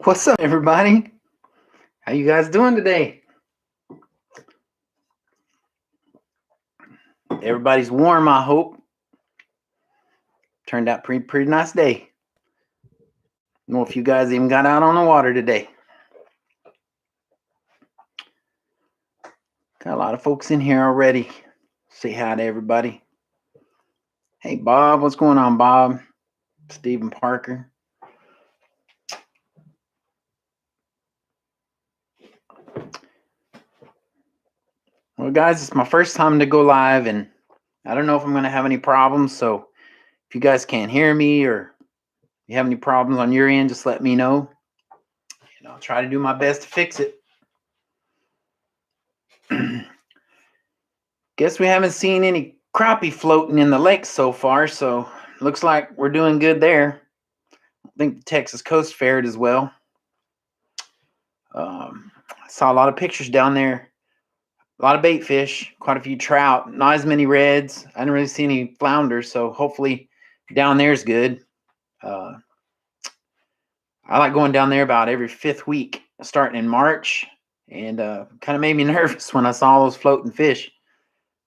What's up, everybody? How you guys doing today? Everybody's warm, I hope. Turned out pretty nice day. I don't know if you guys even got out on the water today. Got a lot of folks in here already. Say hi to everybody. Hey, Bob. What's going on, Bob? Stephen Parker. Well, guys, it's my first time to go live, and I don't know if I'm going to have any problems. So if you guys can't hear me or you have any problems on your end, just let me know. And I'll try to do my best to fix it. Guess we haven't seen any crappie floating in the lake so far, so looks like we're doing good there. I think the Texas coast fared as well. I saw a lot of pictures down there. A lot of bait fish, quite a few trout, not as many reds. I didn't really see any flounders, so hopefully down there is good. I like going down there about every 5th week, starting in March, and kind of made me nervous when I saw those floating fish.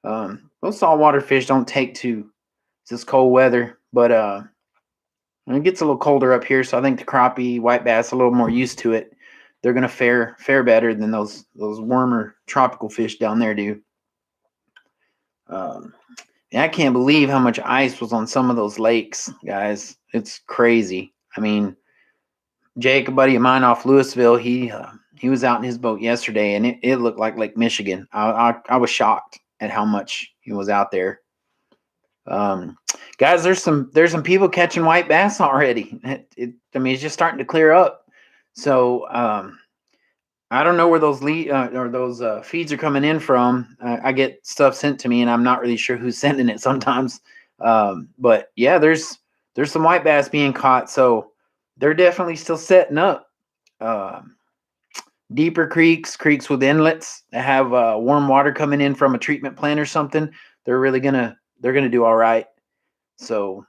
Those saltwater fish don't take to this cold weather, but when it gets a little colder up here, so I think the crappie, white bass, a little more used to it. They're going to fare better than those warmer tropical fish down there do. I can't believe how much ice was on some of those lakes, guys. It's crazy. I mean, Jake, a buddy of mine off Louisville, he was out in his boat yesterday, and it looked like Lake Michigan. I was shocked at how much he was out there. Guys, there's some people catching white bass already. I mean, it's just starting to clear up. So I don't know where those feeds are coming in from. I get stuff sent to me, and I'm not really sure who's sending it sometimes. But yeah, there's some white bass being caught, so they're definitely still setting up. Deeper creeks with inlets that have warm water coming in from a treatment plant or something, they're gonna do all right. So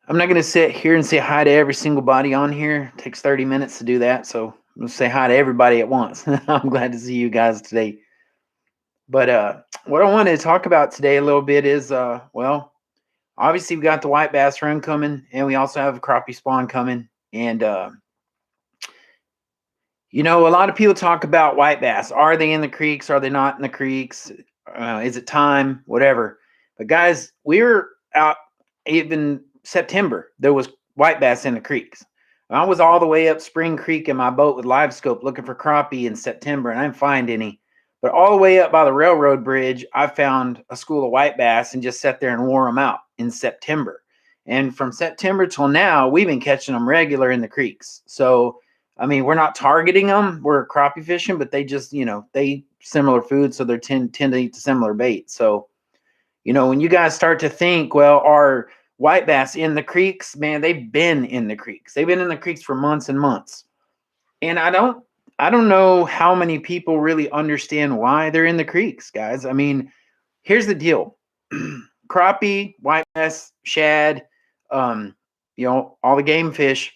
I'm not gonna sit here and say hi to every single body on here. It takes 30 minutes to do that, so I'm gonna say hi to everybody at once. I'm glad to see you guys today. But what I wanted to talk about today a little bit is well, obviously we got the white bass run coming, and we also have a crappie spawn coming, and you know, a lot of people talk about white bass. Are they in the creeks? Are they not in the creeks? Is it time? Whatever. But guys, we were out even September. There was white bass in the creeks. I was all the way up Spring Creek in my boat with live scope looking for crappie in September, and I didn't find any. But all the way up by the railroad bridge, I found a school of white bass and just sat there and wore them out in September. And from September till now, we've been catching them regular in the creeks. So I mean, we're not targeting them. We're crappie fishing, but they just, they eat similar food, so they tend to eat the similar bait. So, when you guys start to think, well, are white bass in the creeks? Man, they've been in the creeks. They've been in the creeks for months and months. And I don't know how many people really understand why they're in the creeks, guys. I mean, here's the deal. Crappie, white bass, shad, all the game fish,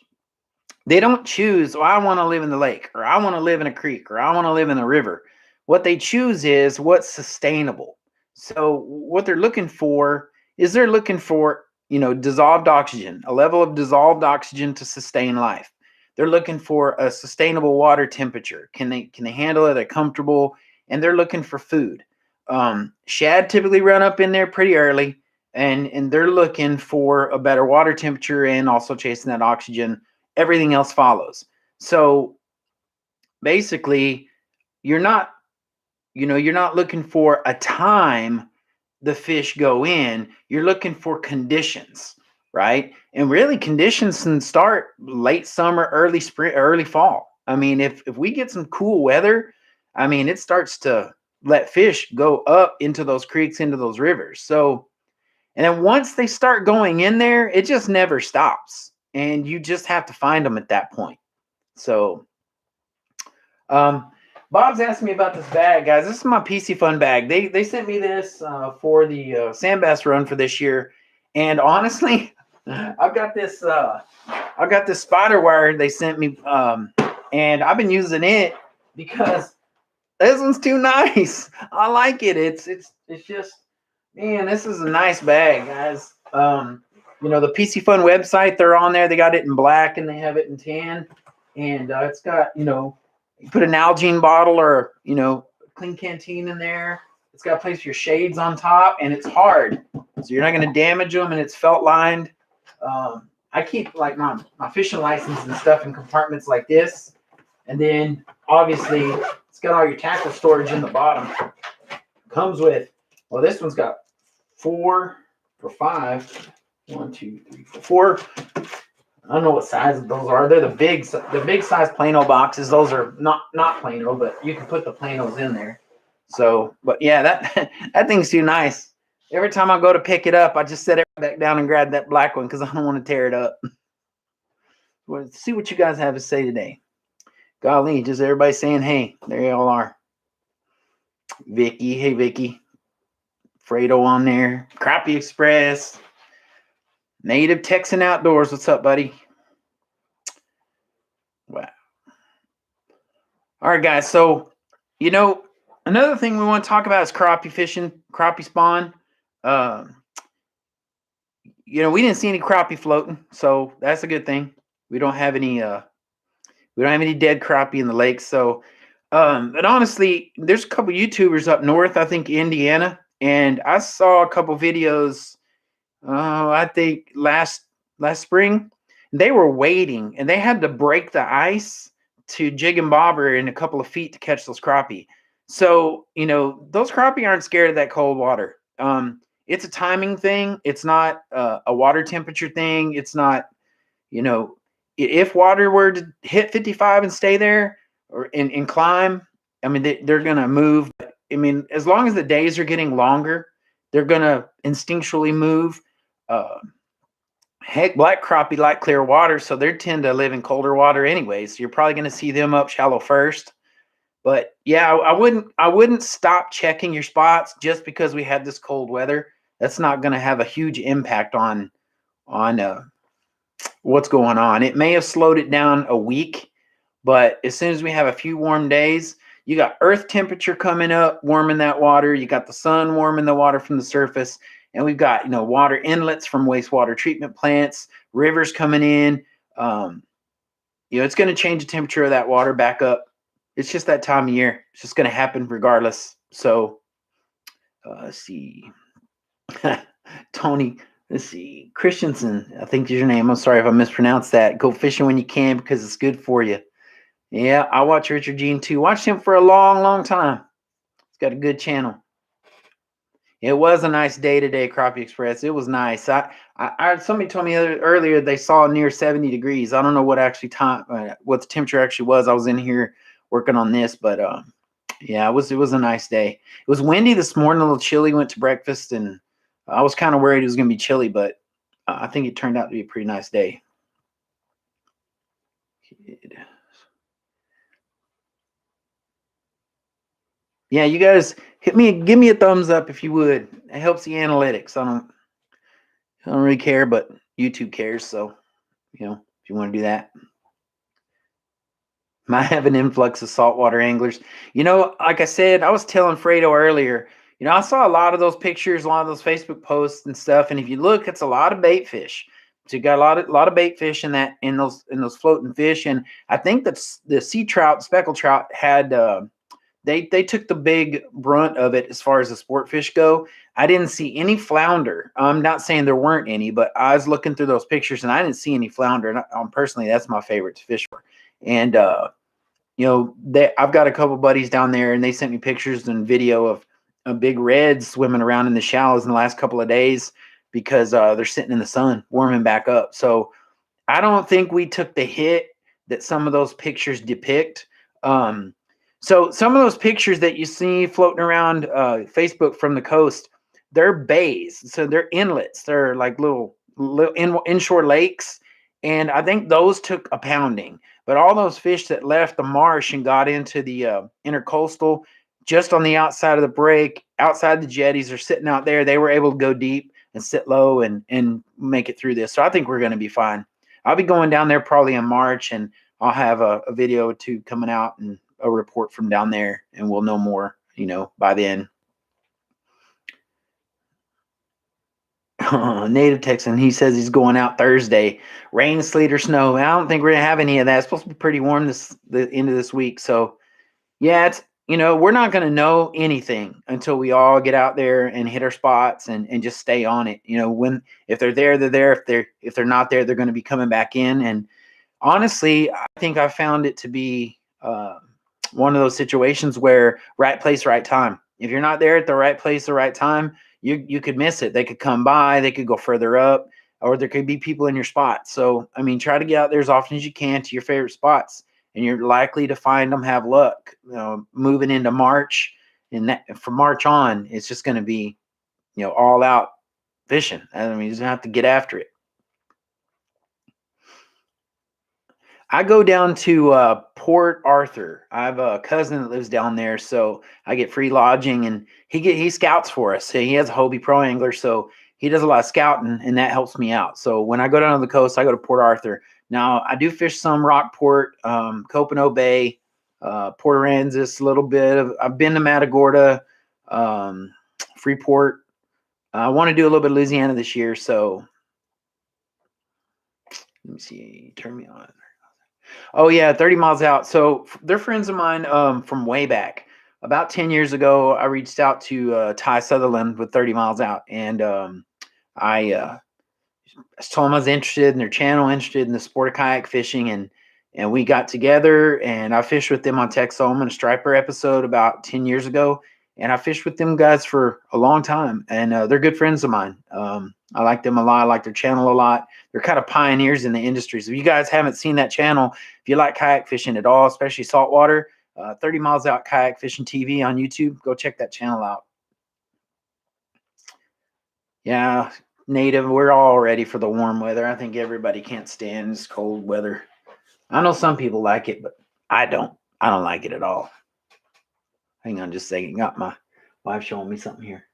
they don't choose, I want to live in the lake, or I want to live in a creek, or I want to live in a river. What they choose is what's sustainable. So what they're looking for is dissolved oxygen, a level of dissolved oxygen to sustain life. They're looking for a sustainable water temperature. Can they handle it? They're comfortable, and they're looking for food. Shad typically run up in there pretty early, and they're looking for a better water temperature and also chasing that oxygen. Everything else follows. So basically, you're not looking for a time the fish go in. You're looking for conditions, right? And really, conditions can start late summer, early spring, early fall. I mean, if we get some cool weather, I mean, it starts to let fish go up into those creeks, into those rivers. So, and then once they start going in there, it just never stops. And you just have to find them at that point. So, Bob's asking me about this bag, guys. This is my PC Fun bag. They sent me this for the sand bass run for this year. And honestly, I've got this I got this spider wire they sent me, and I've been using it because this one's too nice. I like it. It's just, man, this is a nice bag, guys. You know, the PC Fun website, they're on there. They got it in black and they have it in tan, and it's got, you know, you put an Nalgene bottle or, you know, clean canteen in there. It's got a place for your shades on top, and it's hard, so you're not going to damage them, and it's felt lined. I keep like my fishing license and stuff in compartments like this, and then obviously it's got all your tackle storage in the bottom. Comes with, well, this one's got 4 or 5. 1, 2, 3, 4. I don't know what size those are. They're the big size Plano boxes. Those are not Plano, but you can put the Planos in there. So, but yeah, that thing's too nice. Every time I go to pick it up, I just set it back down and grab that black one because I don't want to tear it up. Well, let's see what you guys have to say today. Golly, just everybody saying hey. There you all are. Vicky, hey Vicky. Fredo on there. Crappie Express. Native Texan Outdoors. What's up, buddy? Wow. All right, guys. So, you know, another thing we want to talk about is crappie fishing, crappie spawn. You know, we didn't see any crappie floating, so that's a good thing. We don't have any dead crappie in the lake. So, but honestly, there's a couple YouTubers up north, I think Indiana, and I saw a couple videos. I think last spring, they were waiting, and they had to break the ice to jig and bobber in a couple of feet to catch those crappie. So, you know, those crappie aren't scared of that cold water. It's a timing thing. It's not a water temperature thing. It's not, you know, if water were to hit 55 and stay there or and climb, I mean, they're going to move. I mean, as long as the days are getting longer, they're going to instinctually move. Heck, black crappie like clear water, so they tend to live in colder water anyway. So you're probably going to see them up shallow first. But yeah, I wouldn't stop checking your spots just because we had this cold weather. That's not going to have a huge impact on what's going on. It may have slowed it down a week, but as soon as we have a few warm days, you got earth temperature coming up, warming that water. You got the sun warming the water from the surface. And we've got, you know, water inlets from wastewater treatment plants, rivers coming in. You know, it's going to change the temperature of that water back up. It's just that time of year. It's just going to happen regardless. So, let's see. Tony, let's see. Christensen, I think is your name. I'm sorry if I mispronounced that. Go fishing when you can because it's good for you. Yeah, I watch Richard Gene too. Watched him for a long, long time. He's got a good channel. It was a nice day today, Crappie Express. It was nice. Somebody told me earlier they saw near 70 degrees. I don't know what what the temperature actually was. I was in here working on this, but yeah, it was a nice day. It was windy this morning, a little chilly. Went to breakfast, and I was kind of worried it was going to be chilly, but I think it turned out to be a pretty nice day. Yeah, you guys give me a thumbs up if you would. It helps the analytics. I don't really care, but YouTube cares. So, you know, if you want to do that. Might have an influx of saltwater anglers. You know, like I said, I was telling Fredo earlier, you know, I saw a lot of those pictures, a lot of those Facebook posts and stuff. And if you look, it's a lot of bait fish. So you got a lot of bait fish in those floating fish. And I think that's the sea trout, speckled trout had they took the big brunt of it as far as the sport fish go. I didn't see any flounder. I'm not saying there weren't any, but I was looking through those pictures and I didn't see any flounder. And personally, that's my favorite to fish for. And you know, I've got a couple buddies down there, and they sent me pictures and video of a big red swimming around in the shallows in the last couple of days because they're sitting in the sun, warming back up. So I don't think we took the hit that some of those pictures depict. So some of those pictures that you see floating around Facebook from the coast, they're bays. So they're inlets. They're like little inshore lakes. And I think those took a pounding. But all those fish that left the marsh and got into the intercoastal, just on the outside of the break, outside the jetties, are sitting out there. They were able to go deep and sit low and make it through this. So I think we're going to be fine. I'll be going down there probably in March, and I'll have a video or two coming out and a report from down there, and we'll know more, by then. Native Texan, he says he's going out Thursday. Rain, sleet, or snow. I don't think we're gonna have any of that. It's supposed to be pretty warm the end of this week. So yeah, it's we're not gonna know anything until we all get out there and hit our spots and just stay on it. If they're there, they're there. If they're not there, they're gonna be coming back in. And honestly, I think I found it to be one of those situations where right place, right time. If you're not there at the right place, the right time, you could miss it. They could come by, they could go further up, or there could be people in your spot. So, I mean, try to get out there as often as you can to your favorite spots, and you're likely to find them, have luck. Moving into March, and that from March on, it's just going to be, all out fishing. I mean, you just have to get after it. I go down to Port Arthur. I have a cousin that lives down there, so I get free lodging, and he scouts for us. He has a Hobie Pro Angler, so he does a lot of scouting, and that helps me out. So when I go down to the coast, I go to Port Arthur. Now I do fish some Rockport, Copano Bay, Port Aransas, a little bit. I've been to Matagorda, Freeport. I want to do a little bit of Louisiana this year, so let me see. Turn me on. Oh yeah, 30 miles out. So they're friends of mine from way back. About 10 years ago, I reached out to Ty Sutherland with 30 miles out, and I told him I was interested in their channel, interested in the sport of kayak fishing, and we got together, and I fished with them on Texoma in a striper episode about 10 years ago, and I fished with them guys for a long time, and they're good friends of mine. I like them a lot. I like their channel a lot. They're kind of pioneers in the industry. So if you guys haven't seen that channel, if you like kayak fishing at all, especially saltwater, 30 Miles Out Kayak Fishing TV on YouTube, go check that channel out. Yeah, Native, we're all ready for the warm weather. I think everybody can't stand this cold weather. I know some people like it, but I don't. I don't like it at all. Hang on just a second. Got my wife showing me something here.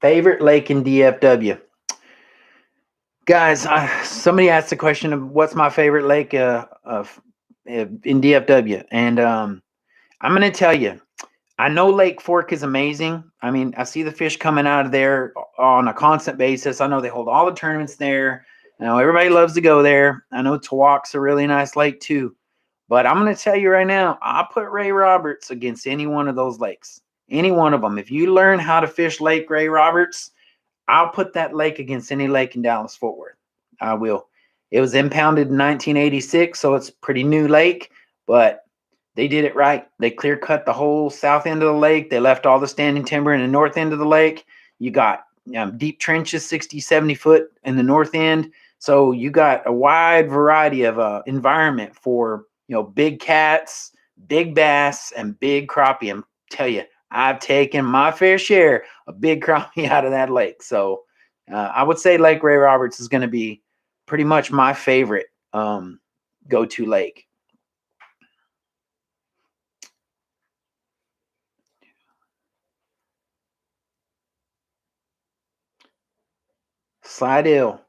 Favorite lake in DFW. Guys, somebody asked the question of what's my favorite lake in DFW. And I'm going to tell you, I know Lake Fork is amazing. I mean, I see the fish coming out of there on a constant basis. I know they hold all the tournaments there. I know everybody loves to go there. I know Tawak's a really nice lake too. But I'm going to tell you right now, I'll put Ray Roberts against any one of those lakes. Any one of them. If you learn how to fish Lake Ray Roberts, I'll put that lake against any lake in Dallas-Fort Worth. I will. It was impounded in 1986, so it's a pretty new lake, but they did it right. They clear cut the whole south end of the lake. They left all the standing timber in the north end of the lake. You got deep trenches, 60, 70 foot in the north end. So you got a wide variety of environment for, big cats, big bass, and big crappie. And tell you, I've taken my fair share of big crappie out of that lake. So I would say Lake Ray Roberts is going to be pretty much my favorite go-to lake. Slidell.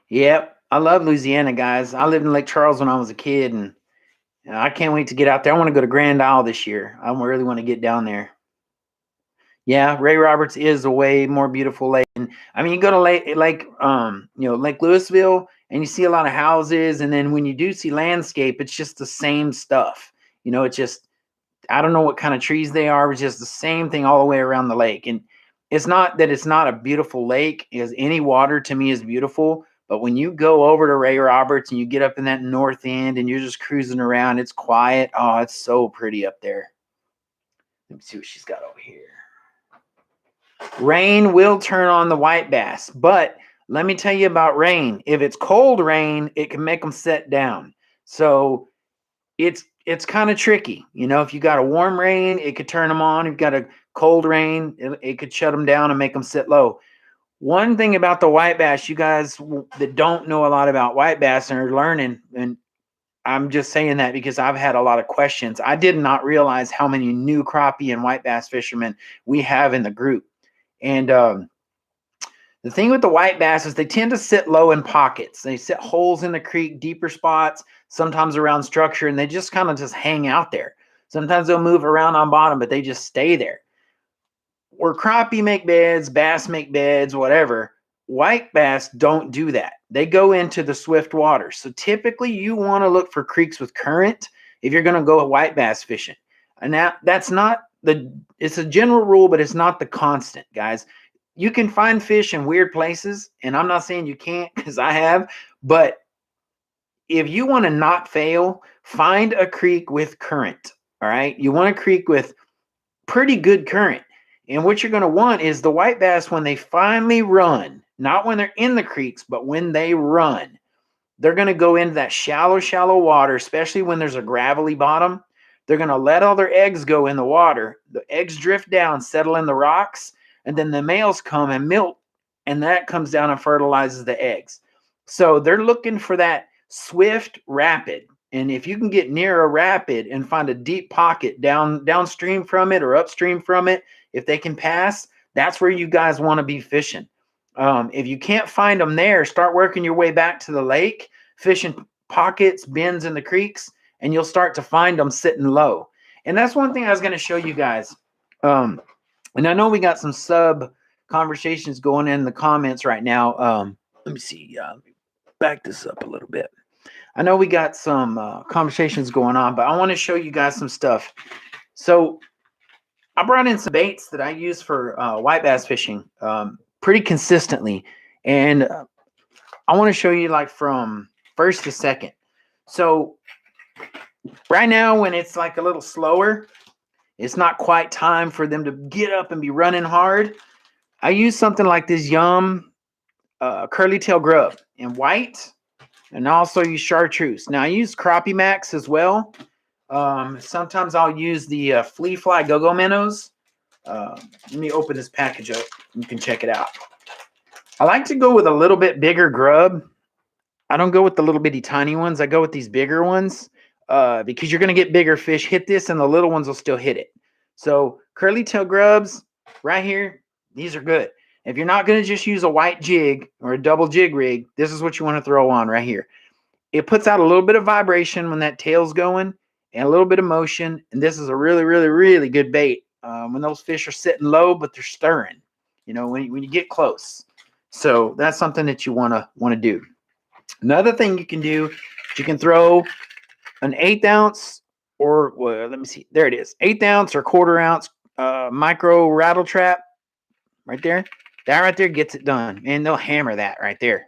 Yep. I love Louisiana, guys. I lived in Lake Charles when I was a kid, and I can't wait to get out there. I want to go to Grand Isle this year. I really want to get down there. Yeah, Ray Roberts is a way more beautiful lake. And I mean, you go to Lake Louisville, and you see a lot of houses, and then when you do see landscape, it's just the same stuff. It's just, I don't know what kind of trees they are, it's just the same thing all the way around the lake. And it's not that it's not a beautiful lake, because any water to me is beautiful. But when you go over to Ray Roberts and you get up in that north end and you're just cruising around, it's quiet. Oh, it's so pretty up there. Let me see what she's got over here. Rain will turn on the white bass, but let me tell you about rain. If it's cold rain, it can make them set down. So it's kind of tricky. If you got a warm rain, it could turn them on. If you've got a cold rain, it could shut them down and make them sit low. One thing about the white bass, you guys that don't know a lot about white bass and are learning, and I'm just saying that because I've had a lot of questions. I did not realize how many new crappie and white bass fishermen we have in the group. And The thing with the white bass is they tend to sit low in pockets. They sit holes in the creek, deeper spots, sometimes around structure, and they just kind of just hang out there. Sometimes they'll move around on bottom, but they just stay there. Where crappie make beds, bass make beds, whatever, white bass don't do that. They go into the swift water. So typically you want to look for creeks with current if you're going to go white bass fishing. And that's not it's a general rule, but it's not the constant, guys. You can find fish in weird places, and I'm not saying you can't, because I have, but if you want to not fail, find a creek with current. All right. You want a creek with pretty good current. And what you're going to want is the white bass, when they finally run, not when they're in the creeks, but when they run, they're going to go into that shallow water, especially when there's a gravelly bottom. They're going to let all their eggs go in the water. The eggs drift down, settle in the rocks, and then the males come and milk, and that comes down and fertilizes the eggs. So they're looking for that swift rapid. And if you can get near a rapid and find a deep pocket downstream from it or upstream from it, if they can pass, that's where you guys want to be fishing. If you can't find them there, start working your way back to the lake, fishing pockets, bends in the creeks, and you'll start to find them sitting low. And that's one thing I was going to show you guys. And I know we got some sub conversations going in the comments right now. Let me see. Back this up a little bit. I know we got some conversations going on, but I want to show you guys some stuff. So I brought in some baits that I use for white bass fishing pretty consistently. And I want to show you like from first to second. So right now, when it's like a little slower, it's not quite time for them to get up and be running hard. I use something like this Yum curly tail grub in white, and also use chartreuse. Now I use Crappie Max as well. Sometimes I'll use the Flea Fly Go-Go minnows. Let me open this package up. You can check it out. I like to go with a little bit bigger grub. I don't go with the little bitty tiny ones. I go with these bigger ones because you're going to get bigger fish hit this, and the little ones will still hit it. So curly tail grubs right here, these are good. If you're not going to just use a white jig or a double jig rig, this is what you want to throw on right here. It puts out a little bit of vibration when that tail's going and a little bit of motion. And this is a really, really, really good bait when those fish are sitting low, but they're stirring, you know, when you get close. So that's something that you want to do. Another thing you can do, you can throw an 1/8 ounce or, well, let me see. There it is. 1/8 ounce or 1/4 ounce micro rattle trap right there. That right there gets it done. And they'll hammer that right there.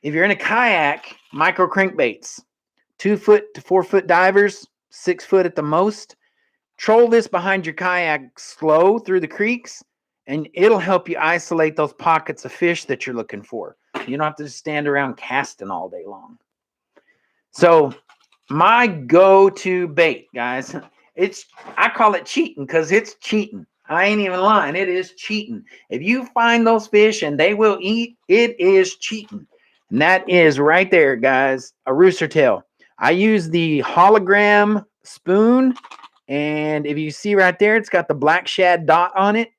If you're in a kayak, micro crankbaits, 2 foot to 4 foot divers, 6 foot at the most. Troll this behind your kayak slow through the creeks, and it'll help you isolate those pockets of fish that you're looking for. You don't have to just stand around casting all day long. So my go-to bait, guys, I call it cheating because it's cheating. I ain't even lying. It is cheating. If you find those fish and they will eat, it is cheating. And that is right there, guys, a rooster tail. I use the hologram spoon, and if you see right there, it's got the black shad dot on it.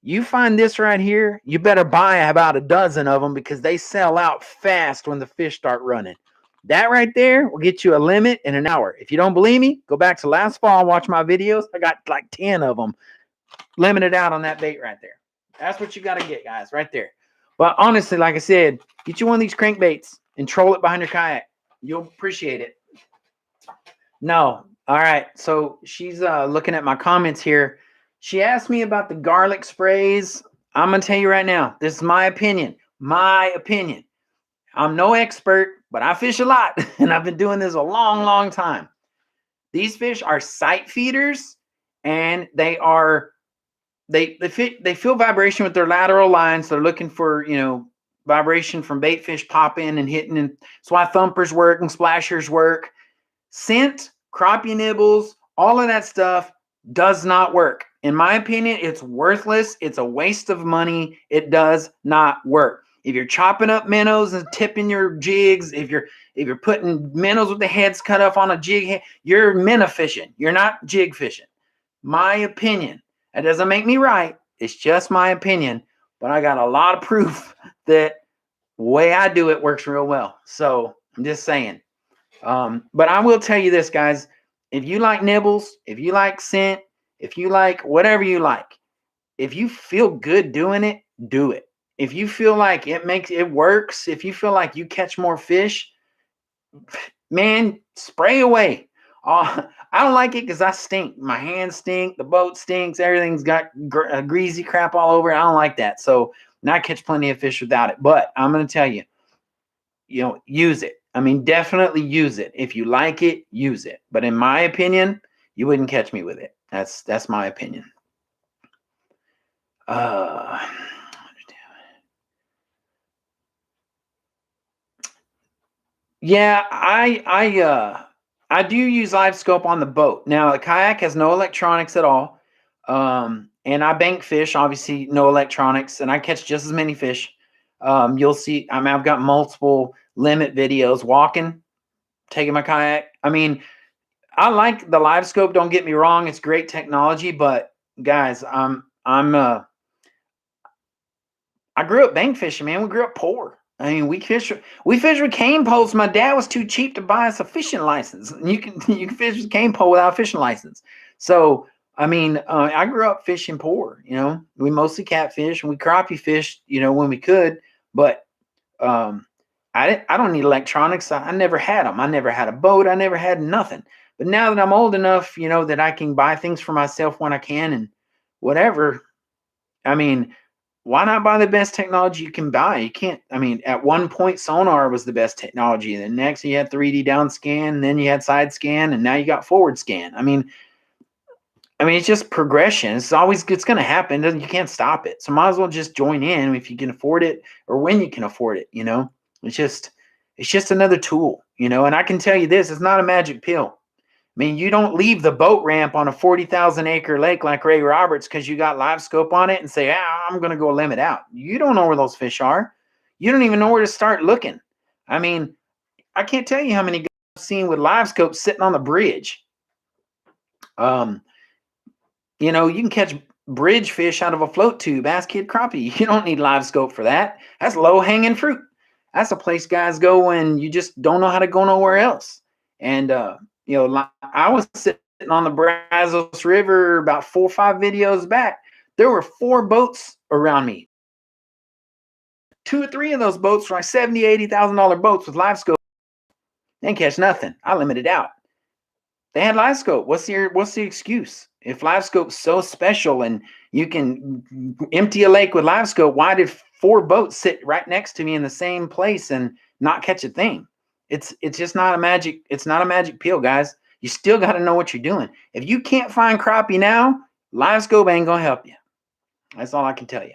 You find this right here, you better buy about a dozen of them because they sell out fast when the fish start running. That right there will get you a limit in an hour. If you don't believe me, go back to last fall and watch my videos. I got like 10 of them limited out on that bait right there. That's what you got to get, guys, right there. But honestly, like I said, get you one of these crankbaits and troll it behind your kayak. You'll appreciate it. No. All right. So she's looking at my comments here. She asked me about the garlic sprays. I'm going to tell you right now, this is my opinion. My opinion. I'm no expert, but I fish a lot, and I've been doing this a long, long time. These fish are sight feeders, and they feel vibration with their lateral lines. They're looking for, you know, vibration from bait fish popping and hitting, and that's why thumpers work and splashers work. Scent, crappie nibbles, all of that stuff does not work. In my opinion, it's worthless. It's a waste of money. It does not work. If you're chopping up minnows and tipping your jigs, if you're putting minnows with the heads cut off on a jig head, you're minnow fishing. You're not jig fishing. My opinion. That doesn't make me right. It's just my opinion. but I got a lot of proof that the way I do it works real well. So I'm just saying. But I will tell you this, guys. If you like nibbles, if you like scent, if you like whatever you like, if you feel good doing it, do it. If you feel like it works, if you feel like you catch more fish, man, spray away. I don't like it because I stink. My hands stink. The boat stinks. Everything's got greasy crap all over it. I don't like that. So I catch plenty of fish without it. But I'm going to tell you, use it. I mean, definitely use it. If you like it, use it. But in my opinion, you wouldn't catch me with it. That's my opinion. Yeah, I do use live scope on the boat. Now the kayak has no electronics at all. And I bank fish, obviously no electronics, and I catch just as many fish. You'll see, I mean, I've got multiple limit videos walking, taking my kayak. I mean, I like the live scope, don't get me wrong, it's great technology, but guys, I grew up bank fishing, man. We grew up poor. I mean, we fish with cane poles. My dad was too cheap to buy us a fishing license. You can fish with cane pole without a fishing license. So I mean, I grew up fishing poor. We mostly catfish and we crappie fished. When we could. But I don't need electronics. I never had them. I never had a boat. I never had nothing. But now that I'm old enough, that I can buy things for myself when I can and whatever. I mean, why not buy the best technology you can buy? You can't, I mean, at one point sonar was the best technology. Then next you had 3D down scan, and then you had side scan, and now you got forward scan. I mean, it's just progression. It's going to happen. You can't stop it. So might as well just join in if you can afford it or when you can afford it. It's just another tool, and I can tell you this, it's not a magic pill. I mean, you don't leave the boat ramp on a 40,000 acre lake like Ray Roberts because you got live scope on it and say, I'm going to go limit out. You don't know where those fish are. You don't even know where to start looking. I mean, I can't tell you how many guys I've seen with live scope sitting on the bridge. You can catch bridge fish out of a float tube. Ask Kid Crappie. You don't need live scope for that. That's low hanging fruit. That's a place guys go when you just don't know how to go nowhere else. And, I was sitting on the Brazos River about 4 or 5 videos back. There were 4 boats around me. 2 or 3 of those boats were like $70,000, $80,000 boats with live scope. They didn't catch nothing. I limited out. They had live scope. What's the excuse? If live scope's so special and you can empty a lake with live scope, why did 4 boats sit right next to me in the same place and not catch a thing? It's just not a magic. It's not a magic pill, guys. You still got to know what you're doing. If you can't find crappie now, live scope ain't gonna help you. That's all I can tell you.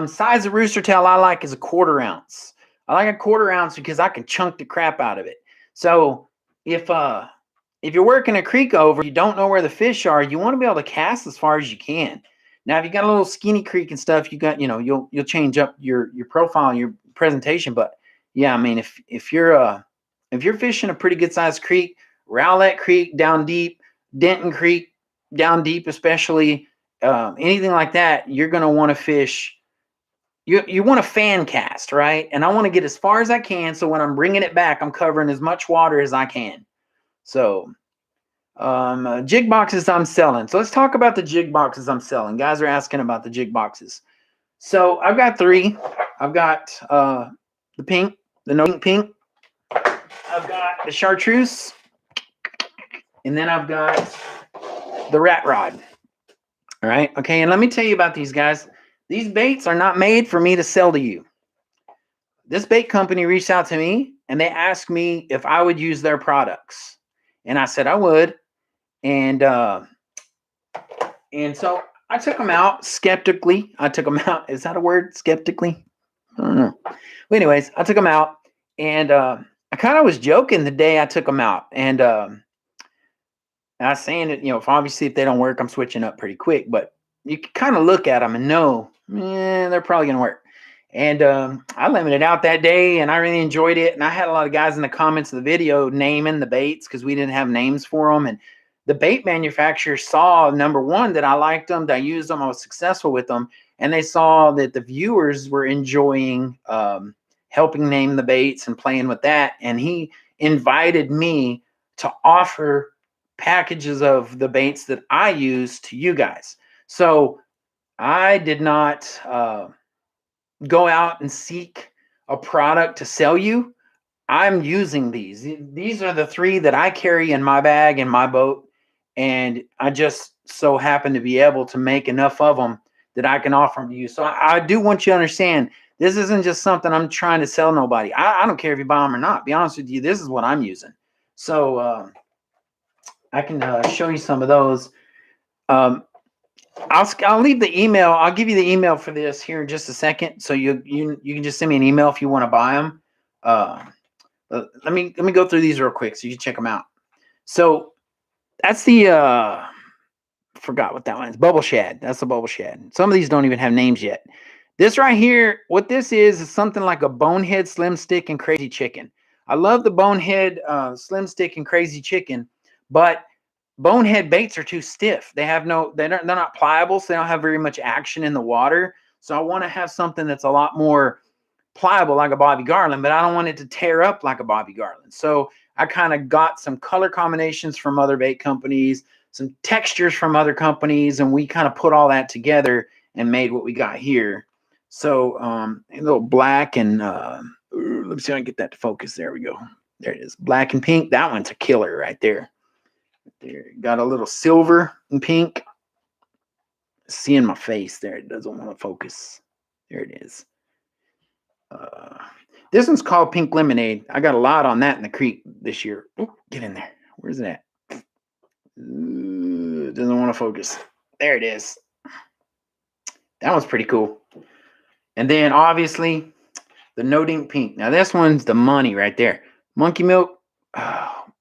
Size of rooster tail I like is a 1/4 ounce. I like a 1/4 ounce because I can chunk the crap out of it. So if you're working a creek over, you don't know where the fish are, you want to be able to cast as far as you can. Now, if you got a little skinny creek and stuff, you got, you'll change up your profile, your presentation. But yeah, I mean, if you're fishing a pretty good sized creek, Rowlett Creek down deep, Denton Creek down deep, especially anything like that, you're going to want to fish. You want to fan cast, right? And I want to get as far as I can. So when I'm bringing it back, I'm covering as much water as I can. So jig boxes I'm selling. So let's talk about the jig boxes I'm selling. Guys are asking about the jig boxes. So I've got 3. I've got the pink, the no pink. I've got the chartreuse. And then I've got the rat rod. All right. Okay. And let me tell you about these guys. These baits are not made for me to sell to you. This bait company reached out to me and they asked me if I would use their products. And I said I would. And so I took them out skeptically. I took them out. Is that a word? Skeptically? I don't know. Well, anyways, I took them out and I kind of was joking the day I took them out. And I was saying that, if they don't work, I'm switching up pretty quick. But you can kind of look at them and know, they're probably going to work. And I limited out that day and I really enjoyed it. And I had a lot of guys in the comments of the video naming the baits because we didn't have names for them. And the bait manufacturer saw, number one, that I liked them, that I used them, I was successful with them. and they saw that the viewers were enjoying helping name the baits and playing with that. And he invited me to offer packages of the baits that I use to you guys. So I did not go out and seek a product to sell you. I'm using these. These are the 3 that I carry in my bag in my boat. And I just so happen to be able to make enough of them that I can offer them to you. So I do want you to understand, this isn't just something I'm trying to sell nobody. I don't care if you buy them or not. Be honest with you, this is what I'm using. So I can show you some of those. I'll leave the email. I'll give you the email for this here in just a second. So you can just send me an email if you want to buy them. Let me go through these real quick so you can check them out. So that's the forgot what that one is. Bubble shad. That's the bubble shad. Some of these don't even have names yet. This right here, what this is something like a bonehead, slim stick, and crazy chicken. I love the bonehead, slim stick, and crazy chicken, but bonehead baits are too stiff. They're not pliable, so they don't have very much action in the water. So I want to have something that's a lot more pliable, like a Bobby Garland, but I don't want it to tear up like a Bobby Garland. So I kind of got some color combinations from other bait companies, some textures from other companies, and we kind of put all that together and made what we got here. So a little black and let me see if I can get that to focus. There we go. There it is. Black and pink. That one's a killer right there. There, got a little silver and pink. Seeing my face there, it doesn't want to focus. There it is. This one's called Pink Lemonade. I got a lot on that in the creek this year. Ooh, get in there. Where's it at? Doesn't want to focus. There it is. That one's pretty cool. And then obviously the No Dink Pink. Now this one's the money right there. Monkey milk.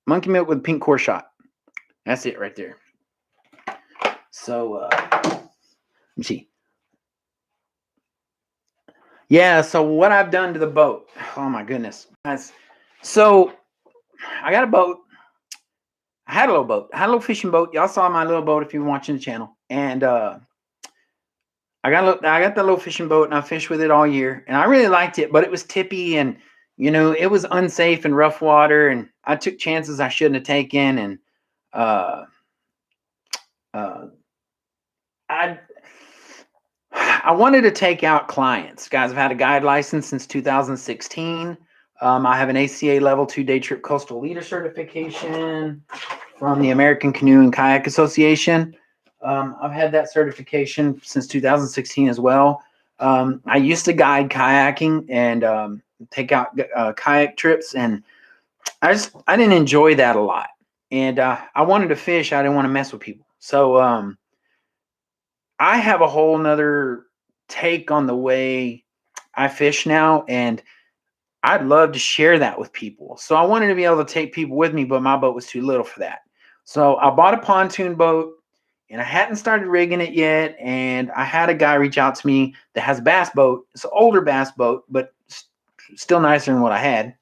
Monkey milk with pink core shot. That's it right there. So let me see. Yeah, so what I've done to the boat. Oh my goodness. So I got a boat. I had a little boat. I had a little fishing boat. Y'all saw my little boat if you're watching the channel. And I got the little fishing boat, and I fished with it all year. And I really liked it, but it was tippy, and it was unsafe in rough water, and I took chances I shouldn't have taken. And I wanted to take out clients. Guys, I've had a guide license since 2016. I have an ACA Level 2 Day Trip Coastal Leader certification from the American Canoe and Kayak Association. I've had that certification since 2016 as well. I used to guide kayaking and take out kayak trips, and I didn't enjoy that a lot. And I wanted to fish. I didn't want to mess with people. So I have a whole nother take on the way I fish now, and I'd love to share that with people. So I wanted to be able to take people with me, but my boat was too little for that. So I bought a pontoon boat, and I hadn't started rigging it yet. And I had a guy reach out to me that has a bass boat. It's an older bass boat, but still nicer than what I had.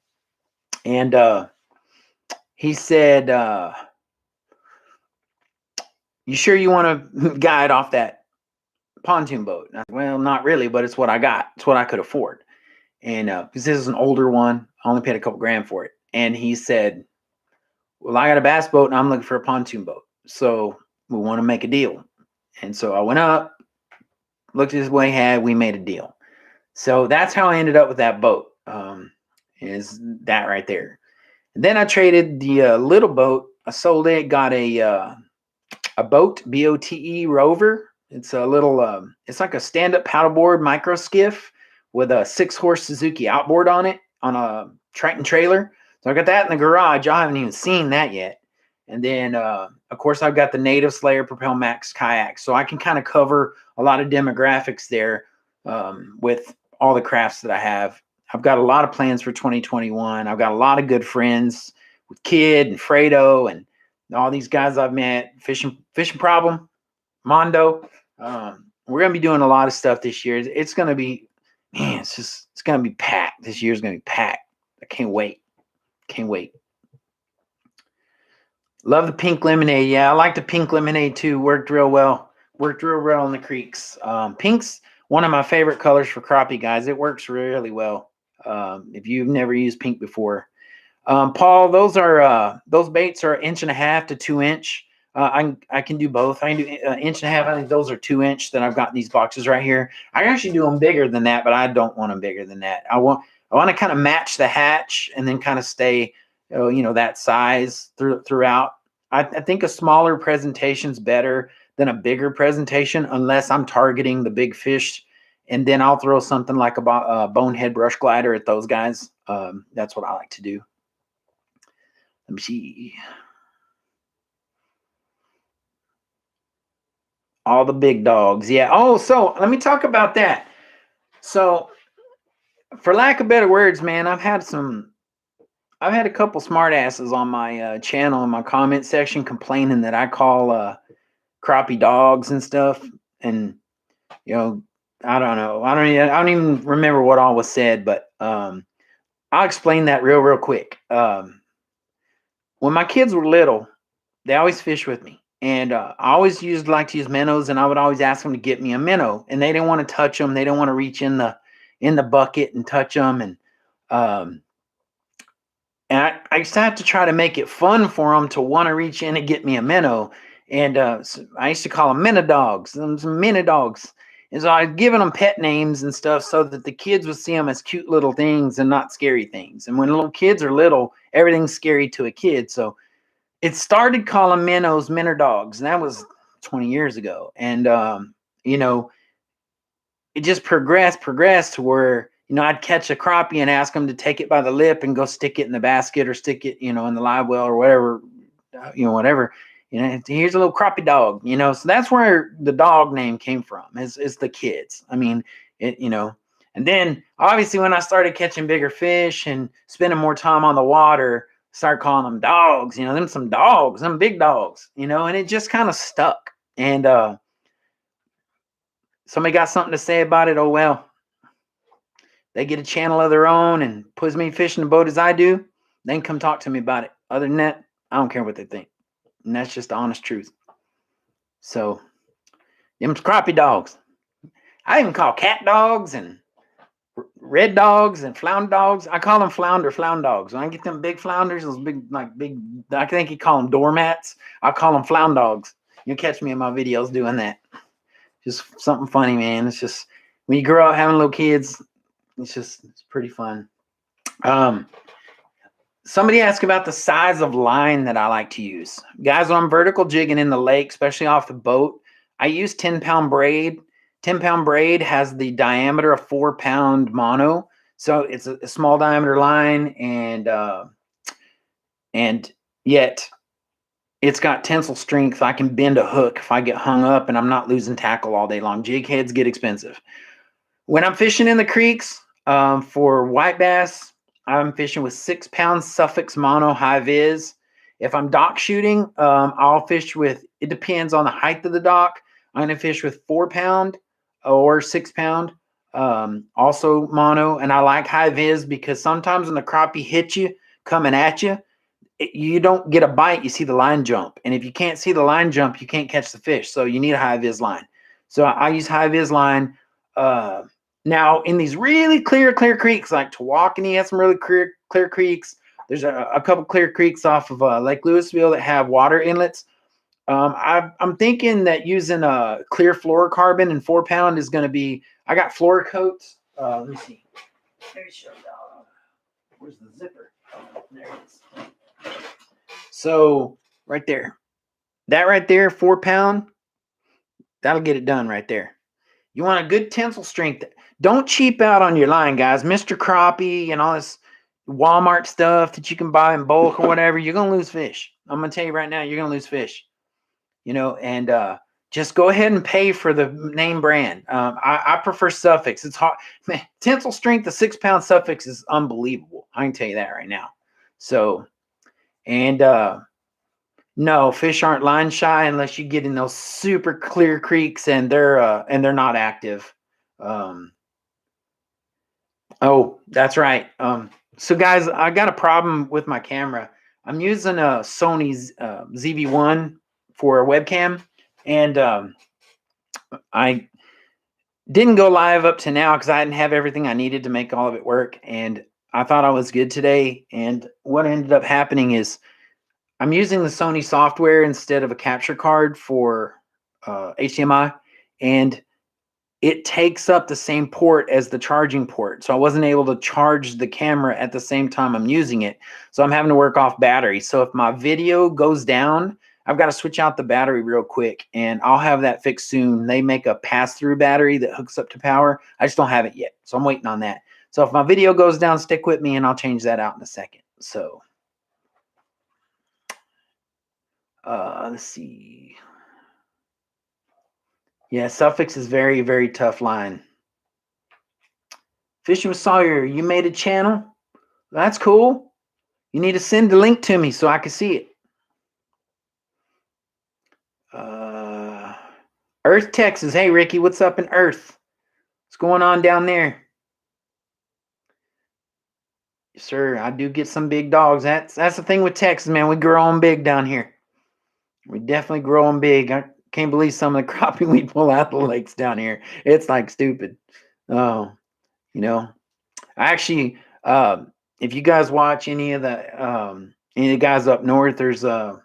And he said, you sure you want to guide off that pontoon boat? And I said, well, not really, but it's what I got. It's what I could afford. And because this is an older one, I only paid a couple grand for it. And he said, well, I got a bass boat and I'm looking for a pontoon boat. So we want to make a deal. And so I went up, looked at what he had, we made a deal. So that's how I ended up with that boat, is that right there. And then I traded the little boat. I sold it, got a boat, BOTE Rover. It's a little, it's like a stand-up paddleboard micro skiff with a 6-horse Suzuki outboard on it, on a Triton trailer. So I got that in the garage. I haven't even seen that yet. And then, of course, I've got the Native Slayer Propel Max kayak. So I can kind of cover a lot of demographics there with all the crafts that I have. I've got a lot of plans for 2021. I've got a lot of good friends with Kid and Fredo and all these guys I've met. Fishing Problem, Mondo. We're going to be doing a lot of stuff this year. It's going to be, man, it's going to be packed. This year's going to be packed. I can't wait. Can't wait. Love the pink lemonade. Yeah, I like the pink lemonade too. Worked real well. Worked real well in the creeks. Pinks, one of my favorite colors for crappie, guys. It works really well. If you've never used pink before. Paul, those baits are 1.5 to 2 inch. I can do both. I can do 1.5 inch. I think those are 2 inch that I've got in these boxes right here. I actually do them bigger than that, but I don't want them bigger than that. I want to kind of match the hatch and then kind of stay, that size throughout. I think a smaller presentation is better than a bigger presentation, unless I'm targeting the big fish. And then I'll throw something like a bonehead brush glider at those guys. That's what I like to do. Let me see. All the big dogs. Yeah. Oh, so let me talk about that. So, for lack of better words, man, I've had a couple smartasses on my channel in my comment section complaining that I call crappie dogs and stuff. And, I don't know. I don't even remember what all was said, but I'll explain that real quick. When my kids were little, they always fished with me. And I always like to use minnows, and I would always ask them to get me a minnow. And they didn't want to touch them. They didn't want to reach in the bucket and touch them. And I used to have to try to make it fun for them to want to reach in and get me a minnow. And so I used to call them minnow dogs, some minnow dogs. And so I was giving them pet names and stuff so that the kids would see them as cute little things and not scary things. And when little kids are little, everything's scary to a kid. So it started calling minnows minnow dogs, and that was 20 years ago. And it just progressed to where I'd catch a crappie and ask them to take it by the lip and go stick it in the basket or stick it in the live well or whatever, whatever. Here's a little crappie dog. So that's where the dog name came from. Is the kids. I mean, and then obviously when I started catching bigger fish and spending more time on the water, start calling them dogs, them some dogs, them big dogs, and it just kind of stuck. And somebody got something to say about it. Oh, well, they get a channel of their own and put as many fish in the boat as I do. They can come talk to me about it. Other than that, I don't care what they think. And that's just the honest truth. So, them crappie dogs. I even call cat dogs and red dogs and flounder dogs. I call them flounder dogs. When I get them big flounders, those big, I think you call them doormats. I call them flound dogs. You'll catch me in my videos doing that. Just something funny, man. It's just, when you grow up having little kids, it's pretty fun. Somebody asked about the size of line that I like to use. Guys, when I'm vertical jigging in the lake, especially off the boat, I use 10-pound braid. 10-pound braid has the diameter of 4-pound mono. So it's a small diameter line, and yet it's got tensile strength. I can bend a hook if I get hung up and I'm not losing tackle all day long. Jig heads get expensive. When I'm fishing in the creeks for white bass, I'm fishing with 6-pound Suffix mono high vis. If I'm dock shooting, I'll fish with, it depends on the height of the dock. I'm going to fish with 4-pound or 6-pound, also mono. And I like high vis because sometimes when the crappie hits you coming at you, you don't get a bite, you see the line jump. And if you can't see the line jump, you can't catch the fish. So you need a high vis line. So I use high vis line. Now in these really clear creeks, like Tawakoni has some really clear creeks. There's a couple clear creeks off of Lake Louisville that have water inlets. I'm thinking that using a clear fluorocarbon and 4-pound is going to be, I got fluorocoats. Let me see. Let me show you. Where's the zipper? Oh, there it is. So right there, that right there, 4-pound, that'll get it done right there. You want a good tensile strength. Don't cheap out on your line, guys. Mr. Crappie and all this Walmart stuff that you can buy in bulk or whatever, you're going to lose fish. I'm going to tell you right now, you're going to lose fish. And just go ahead and pay for the name brand. I prefer Suffix. It's hard. Man, tensile strength, the 6-pound Suffix is unbelievable. I can tell you that right now. So, and no, fish aren't line shy unless you get in those super clear creeks and they're not active. Oh, that's right. So guys, I got a problem with my camera. I'm using a Sony's ZV-1 for a webcam, and Didn't go live up to now because I didn't have everything I needed to make all of it work. And I thought I was good today. And what ended up happening is I'm using the Sony software instead of a capture card for HDMI. And it takes up the same port as the charging port. So I wasn't able to charge the camera at the same time I'm using it. So I'm having to work off battery. So if my video goes down, I've got to switch out the battery real quick, and I'll have that fixed soon. They make a pass-through battery that hooks up to power. I just don't have it yet. So I'm waiting on that. So if my video goes down, stick with me and I'll change that out in a second. So let's see. Yeah, Suffix is very, very tough line. Fishing with Sawyer, you made a channel? That's cool. You need to send the link to me so I can see it. Earth, Texas. Hey, Ricky, what's up in Earth? What's going on down there? Yes, sir, I do get some big dogs. That's the thing with Texas, man. We grow them big down here. We definitely grow them big. I can't believe some of the crappie we pull out of the lakes down here. It's like stupid. Oh, you know. Actually, if you guys watch any of the guys up north, there's I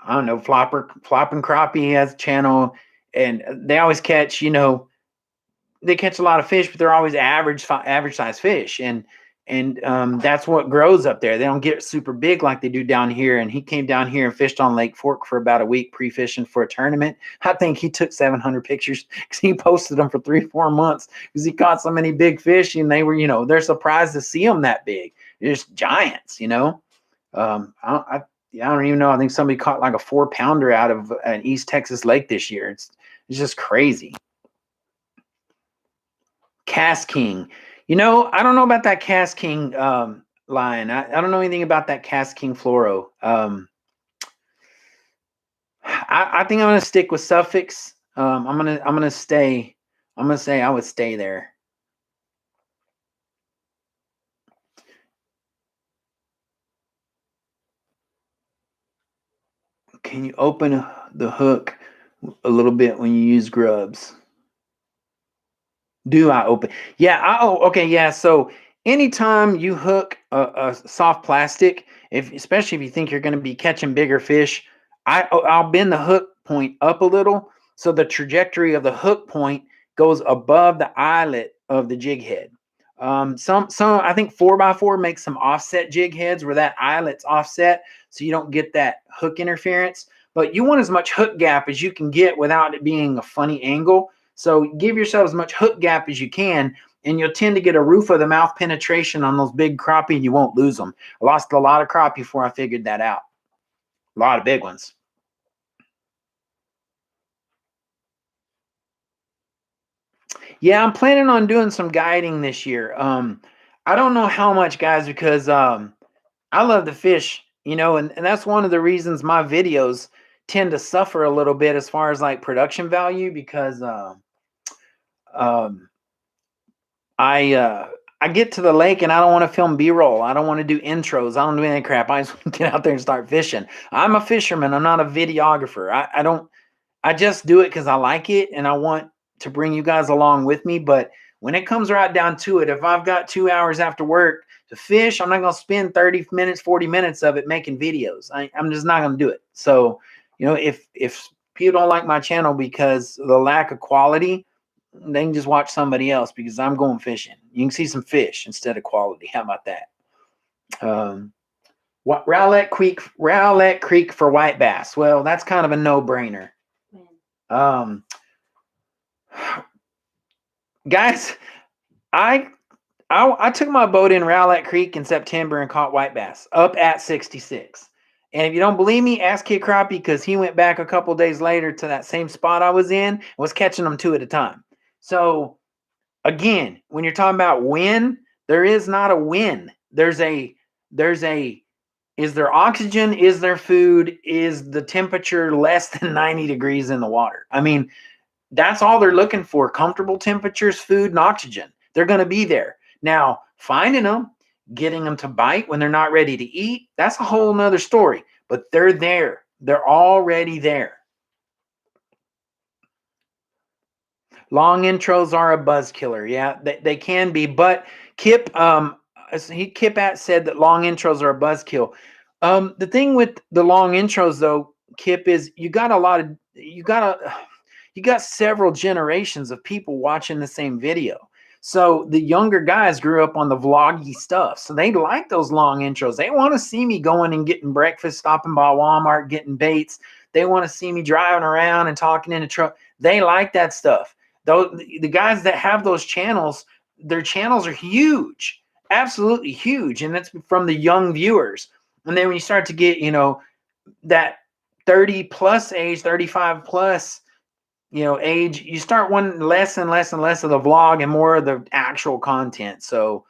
don't know, Flopping Crappie has a channel, and they always catch, they catch a lot of fish, but they're always average size fish, and that's what grows up there. They don't get super big like they do down here. And he came down here and fished on Lake Fork for about a week, pre-fishing for a tournament. I think he took 700 pictures because he posted them for 3-4 months because he caught so many big fish, and they were, they're surprised to see them that big. They're just giants. I don't even know. I think somebody caught like a 4-pounder out of an East Texas lake this year. It's just crazy. Cast King. I don't know about that Cast King line. I don't know anything about that Cast King fluoro. I think I'm gonna stick with Suffix. I'm gonna stay. I'm gonna say I would stay there. Can you open the hook a little bit when you use grubs? Do I open? Yeah. Okay. Yeah. So anytime you hook a soft plastic, especially if you think you're going to be catching bigger fish, I'll bend the hook point up a little so the trajectory of the hook point goes above the eyelet of the jig head. Some I think 4x4 makes some offset jig heads where that eyelet's offset, so you don't get that hook interference. But you want as much hook gap as you can get without it being a funny angle. So give yourself as much hook gap as you can, and you'll tend to get a roof of the mouth penetration on those big crappie, and you won't lose them. I lost a lot of crappie before I figured that out. A lot of big ones. Yeah, I'm planning on doing some guiding this year. I don't know how much, guys, because I love to fish, and that's one of the reasons my videos tend to suffer a little bit as far as like production value, because um, I get to the lake and I don't want to film B-roll. I don't want to do intros. I don't do any crap. I just want to get out there and start fishing. I'm a fisherman. I'm not a videographer. I just do it because I like it and I want to bring you guys along with me. But when it comes right down to it, if I've got 2 hours after work to fish, I'm not going to spend 30 minutes, 40 minutes of it making videos. I'm just not going to do it. So, if people don't like my channel because of the lack of quality, they can just watch somebody else because I'm going fishing. You can see some fish instead of quality. How about that? What Rowlett Creek for white bass? Well, that's kind of a no-brainer. Guys, I took my boat in Rowlett Creek in September and caught white bass up at 66. And if you don't believe me, ask Kid Crappie, because he went back a couple days later to that same spot I was in and was catching them 2 at a time. So again, when you're talking about win, there is not a win. There's a is there oxygen? Is there food? Is the temperature less than 90 degrees in the water? I mean, that's all they're looking for. Comfortable temperatures, food, and oxygen. They're going to be there. Now, finding them, getting them to bite when they're not ready to eat, that's a whole nother story. But they're there. They're already there. Long intros are a buzz killer. Yeah, they can be. But Kip, said that long intros are a buzzkill. The thing with the long intros though, Kip, is you got several generations of people watching the same video. So the younger guys grew up on the vloggy stuff. So they like those long intros. They want to see me going and getting breakfast, stopping by Walmart, getting baits. They want to see me driving around and talking in a truck. They like that stuff. Though the guys that have those channels, their channels are huge, absolutely huge. And that's from the young viewers. And then when you start to get, that 30 plus age, 35 plus, age, you start wanting less and less and less of the vlog and more of the actual content. So,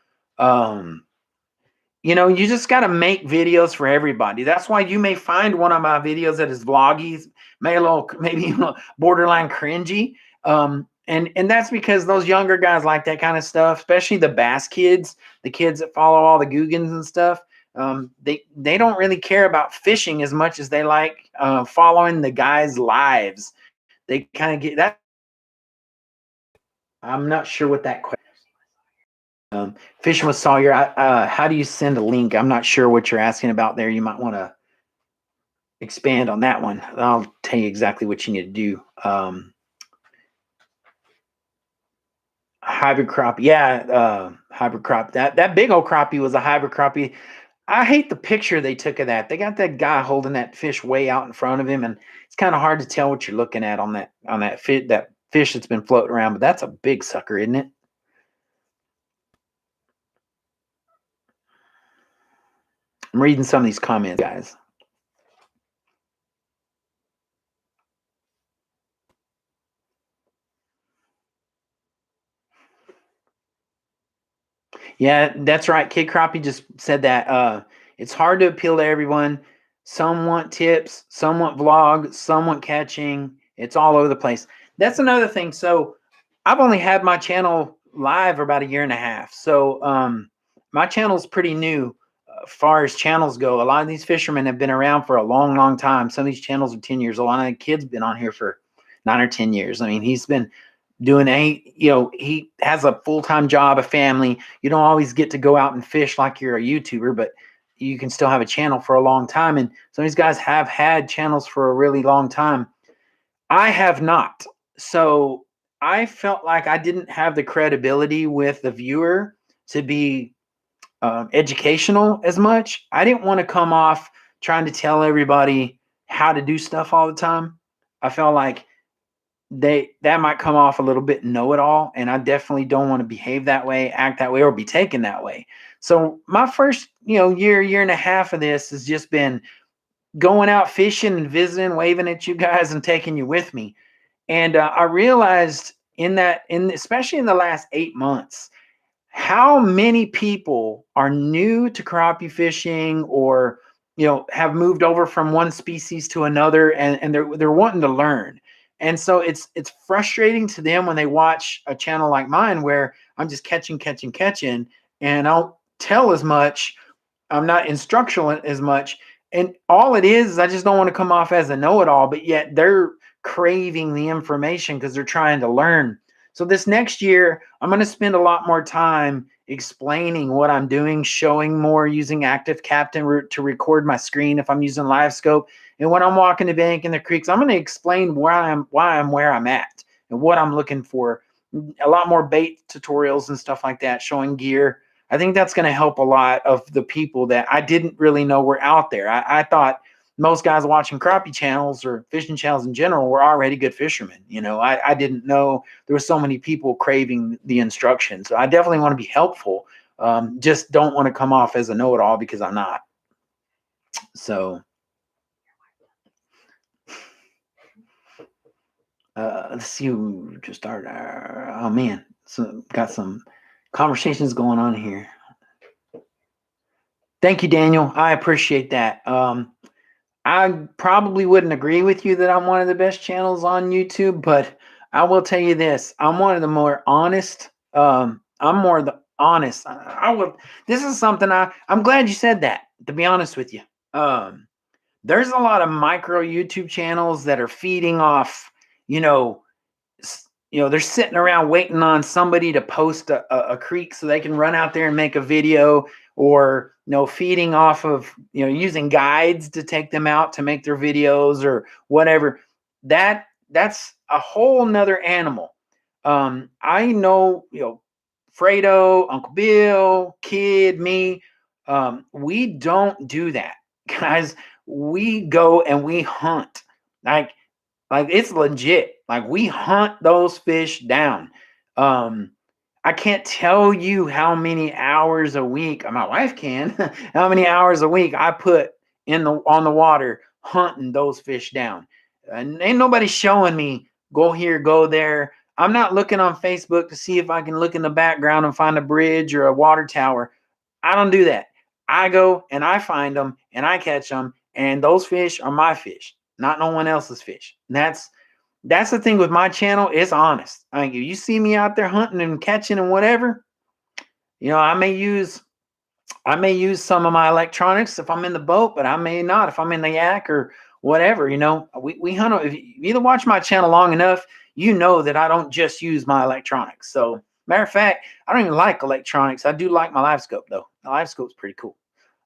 you just got to make videos for everybody. That's why you may find one of my videos that is vloggy, maybe borderline cringy. And that's because those younger guys like that kind of stuff, especially the bass kids, the kids that follow all the Googans and stuff. They don't really care about fishing as much as they like following the guys' lives. They kind of get that. I'm not sure what that question. Fishing with Sawyer. How do you send a link? I'm not sure what you're asking about there. You might want to expand on that one. I'll tell you exactly what you need to do. Hybrid crappie. Yeah, hybrid crappie. That big old crappie was a hybrid crappie. I hate the picture they took of that. They got that guy holding that fish way out in front of him, and it's kind of hard to tell what you're looking at on that fish that's been floating around. But that's a big sucker, isn't it? I'm reading some of these comments, guys. Yeah, that's right. Kid Crappie just said that. It's hard to appeal to everyone. Some want tips, some want vlog, some want catching. It's all over the place. That's another thing. So I've only had my channel live for about a year and a half. So my channel's pretty new as far as channels go. A lot of these fishermen have been around for a long, long time. Some of these channels are 10 years old. I know Kid's been on here for 9 or 10 years. I mean, he's been doing he has a full-time job, a family. You don't always get to go out and fish like you're a YouTuber, but you can still have a channel for a long time. And some of these guys have had channels for a really long time. I have not. So I felt like I didn't have the credibility with the viewer to be educational as much. I didn't want to come off trying to tell everybody how to do stuff all the time. I felt like that might come off a little bit know-it-all, and I definitely don't want to behave that way, act that way, or be taken that way. So my first year and a half of this has just been going out fishing and visiting, waving at you guys and taking you with me. And I realized especially in the last 8 months, how many people are new to crappie fishing, or have moved over from one species to another, and they're wanting to learn. And so it's frustrating to them when they watch a channel like mine where I'm just catching, and I don't tell as much. I'm not instructional as much. And all it is I just don't want to come off as a know-it-all, but yet they're craving the information because they're trying to learn. So this next year, I'm going to spend a lot more time explaining what I'm doing, showing more, using Active Captain to record my screen if I'm using Live Scope. And when I'm walking the bank in the creeks, I'm going to explain why I'm where I'm at and what I'm looking for. A lot more bait tutorials and stuff like that, showing gear. I think that's going to help a lot of the people that I didn't really know were out there. I thought most guys watching crappie channels or fishing channels in general were already good fishermen. I didn't know there were so many people craving the instruction. So I definitely want to be helpful. Just don't want to come off as a know-it-all, because I'm not. So let's see who just started. Oh man, so got some conversations going on here. Thank you, Daniel. I appreciate that. I probably wouldn't agree with you that I'm one of the best channels on YouTube, but I will tell you this: I'm one of the more honest. I'm more the honest. This is something I'm glad you said that. To be honest with you, there's a lot of micro YouTube channels that are feeding off, they're sitting around waiting on somebody to post a creek so they can run out there and make a video, or feeding off of using guides to take them out to make their videos or whatever. That's a whole nother animal. I know, Fredo, Uncle Bill, Kid, me, we don't do that, guys. We go and we hunt. Like it's legit. Like, we hunt those fish down. I can't tell you how many hours a week, my wife can, how many hours a week I put on the water hunting those fish down. And ain't nobody showing me go here, go there. I'm not looking on Facebook to see if I can look in the background and find a bridge or a water tower. I don't do that. I go and I find them and I catch them, and those fish are my fish, not no one else's fish. And that's the thing with my channel. It's honest. I mean, if you see me out there hunting and catching and whatever, I may use some of my electronics if I'm in the boat, but I may not if I'm in the yak or whatever. We hunt. If you either watch my channel long enough, that I don't just use my electronics. So, matter of fact, I don't even like electronics. I do like my live scope though. The live scope's pretty cool.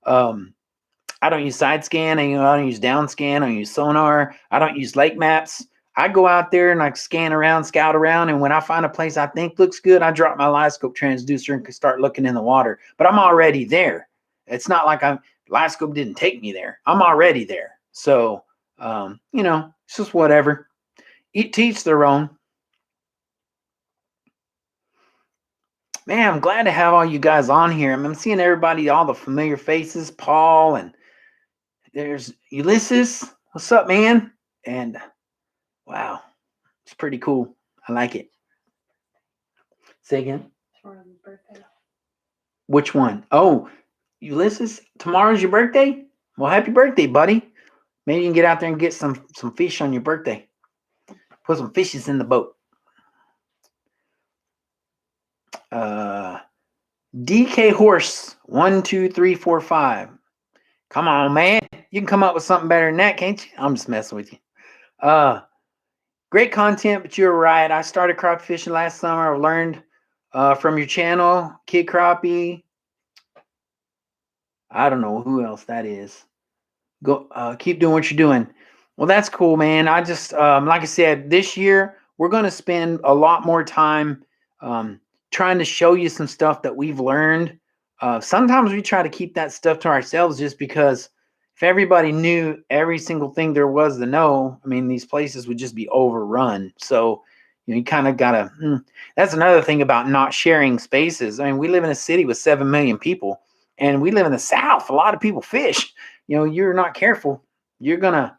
I don't use side scan, and I don't use down scan. I don't use sonar. I don't use lake maps. I go out there and I scan around, scout around, and when I find a place I think looks good, I drop my live scope transducer and can start looking in the water. But I'm already there. It's not like live scope didn't take me there. I'm already there. So, it's just whatever. Teach their own. Man, I'm glad to have all you guys on here. I'm seeing everybody, all the familiar faces. Paul, and there's Ulysses. What's up, man? And wow, it's pretty cool. I like it. Say again? Birthday. Which one? Oh, Ulysses, tomorrow's your birthday? Well, happy birthday, buddy. Maybe you can get out there and get some fish on your birthday. Put some fishes in the boat. DK Horse 1 2 3 4 5. Come on, man. You can come up with something better than that, can't you? I'm just messing with you. Great content, but you're right. I started crappie fishing last summer. I've learned from your channel, Kid Crappie. I don't know who else that is. Go keep doing what you're doing. Well, that's cool, man. I just like I said, this year we're going to spend a lot more time trying to show you some stuff that we've learned. Sometimes we try to keep that stuff to ourselves, just because if everybody knew every single thing there was to know, I mean, these places would just be overrun. So you kind of got to, that's another thing about not sharing spaces. I mean, we live in a city with 7 million people, and we live in the South. A lot of people fish. You're not careful, you're going to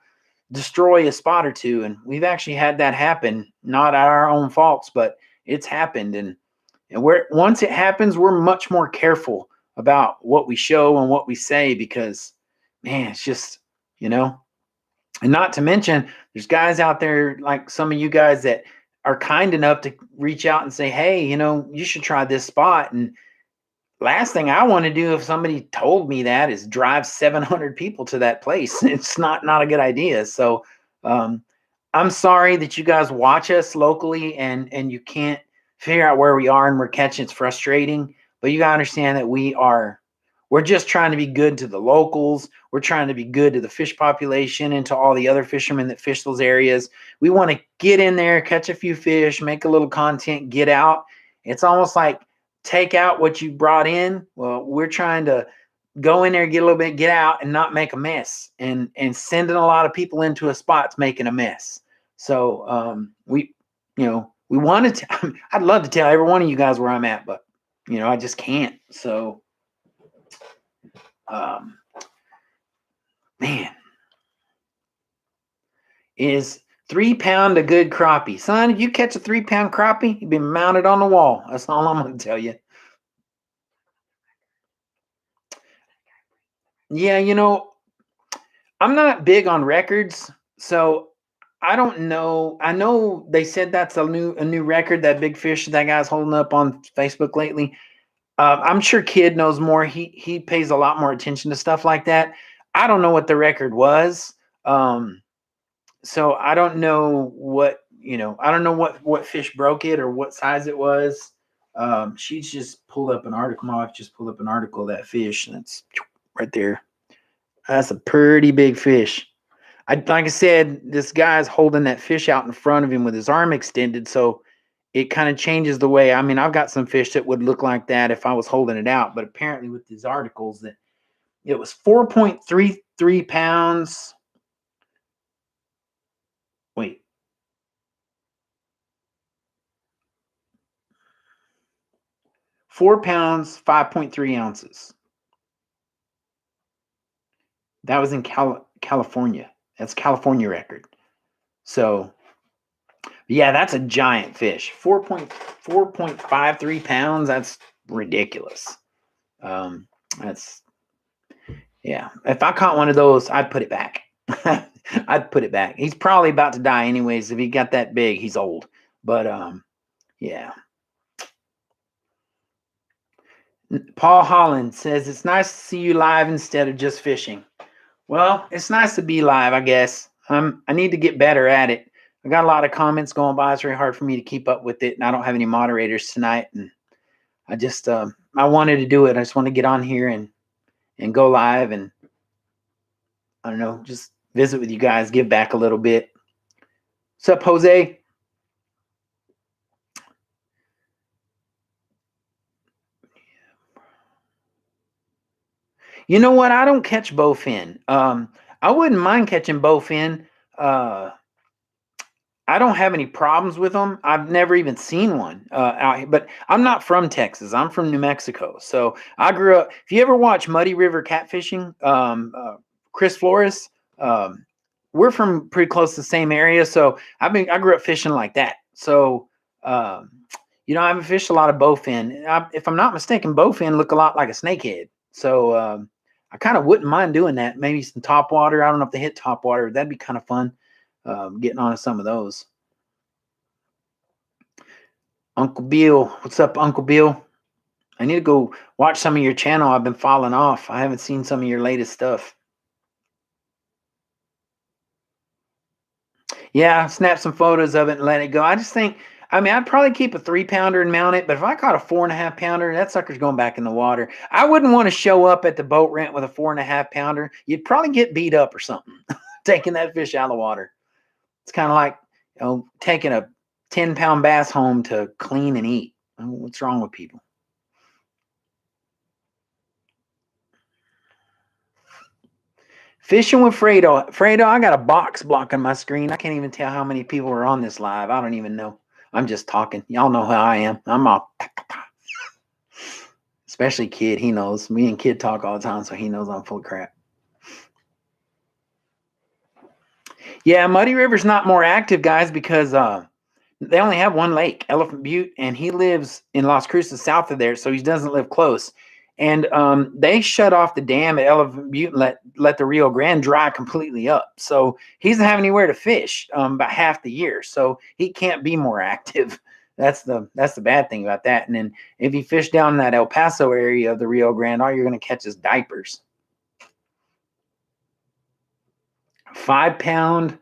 destroy a spot or two. And we've actually had that happen, not at our own faults, but it's happened. And once it happens, we're much more careful about what we show and what we say, because, man, it's just, and not to mention, there's guys out there like some of you guys that are kind enough to reach out and say, hey, you should try this spot. And last thing I want to do if somebody told me that is drive 700 people to that place. It's not a good idea. So I'm sorry that you guys watch us locally and you can't figure out where we are and we're catching. It's frustrating, but you gotta understand that we're just trying to be good to the locals. We're trying to be good to the fish population and to all the other fishermen that fish those areas. We want to get in there, catch a few fish, make a little content, get out. It's almost like take out what you brought in. Well, we're trying to go in there, get a little bit, get out, and not make a mess, and sending a lot of people into a spot's making a mess. So we wanted to, I'd love to tell every one of you guys where I'm at, but I just can't. So man, is 3 pound a good crappie? Son, if you catch a 3 pound crappie, you've been mounted on the wall. That's all I'm going to tell you. Yeah, I'm not big on records, so I don't know. I know they said that's a new record, that big fish that guy's holding up on Facebook lately. I'm sure Kid knows more. He pays a lot more attention to stuff like that. I don't know what the record was. So I don't know what you know, I don't know what fish broke it or what size it was. She just pulled up an article. My wife just pulled up an article of that fish, and it's right there. That's a pretty big fish. Like I said, this guy's holding that fish out in front of him with his arm extended, so it kind of changes the way. I mean, I've got some fish that would look like that if I was holding it out, but apparently with these articles that it was 4.33 pounds. Wait. £4, 5.3 ounces. That was in California. That's California record. So, yeah, that's a giant fish. 4.53 pounds. That's ridiculous. That's, yeah. If I caught one of those, I'd put it back. I'd put it back. He's probably about to die anyways. If he got that big, he's old. But yeah. Paul Holland says it's nice to see you live instead of just fishing. Well, it's nice to be live, I guess. I need to get better at it. I got a lot of comments going by. It's very hard for me to keep up with it, and I don't have any moderators tonight. And I just I wanted to do it. I just want to get on here and go live, and I don't know, just visit with you guys, give back a little bit. What's up, Jose? You know what? I don't catch bowfin. I wouldn't mind catching bowfin. I don't have any problems with them. I've never even seen one out here, but I'm not from Texas. I'm from New Mexico. So I grew up. If you ever watch Muddy River catfishing, Chris Flores, we're from pretty close to the same area. So I grew up fishing like that. So, you know, I haven't fished a lot of bowfin. If I'm not mistaken, bowfin look a lot like a snakehead. So I kind of wouldn't mind doing that. Maybe some topwater. I don't know if they hit topwater. That'd be kind of fun. Getting on to some of those. Uncle Bill, what's up, Uncle Bill? I need to go watch some of your channel. I've been falling off. I haven't seen some of your latest stuff. Yeah, snap some photos of it and let it go. I just think, I mean, I'd probably keep a 3-pounder and mount it, but if I caught a 4.5-pounder, that sucker's going back in the water. I wouldn't want to show up at the boat rent with a 4.5-pounder. You'd probably get beat up or something taking that fish out of the water. It's kind of like, you know, taking a 10-pound bass home to clean and eat. What's wrong with people? Fishing with Fredo. Fredo, I got a box blocking my screen. I can't even tell how many people are on this live. I don't even know. I'm just talking. Y'all know how I am. I'm all, especially Kid. He knows. Me and Kid talk all the time, so he knows I'm full of crap. Yeah, Muddy River's not more active, guys, because they only have one lake, Elephant Butte, and he lives in Las Cruces south of there, so he doesn't live close. And they shut off the dam at Elephant Butte and let the Rio Grande dry completely up. So he doesn't have anywhere to fish about half the year. So he can't be more active. That's the bad thing about that. And then if you fish down in that El Paso area of the Rio Grande, all you're going to catch is diapers. 5-pound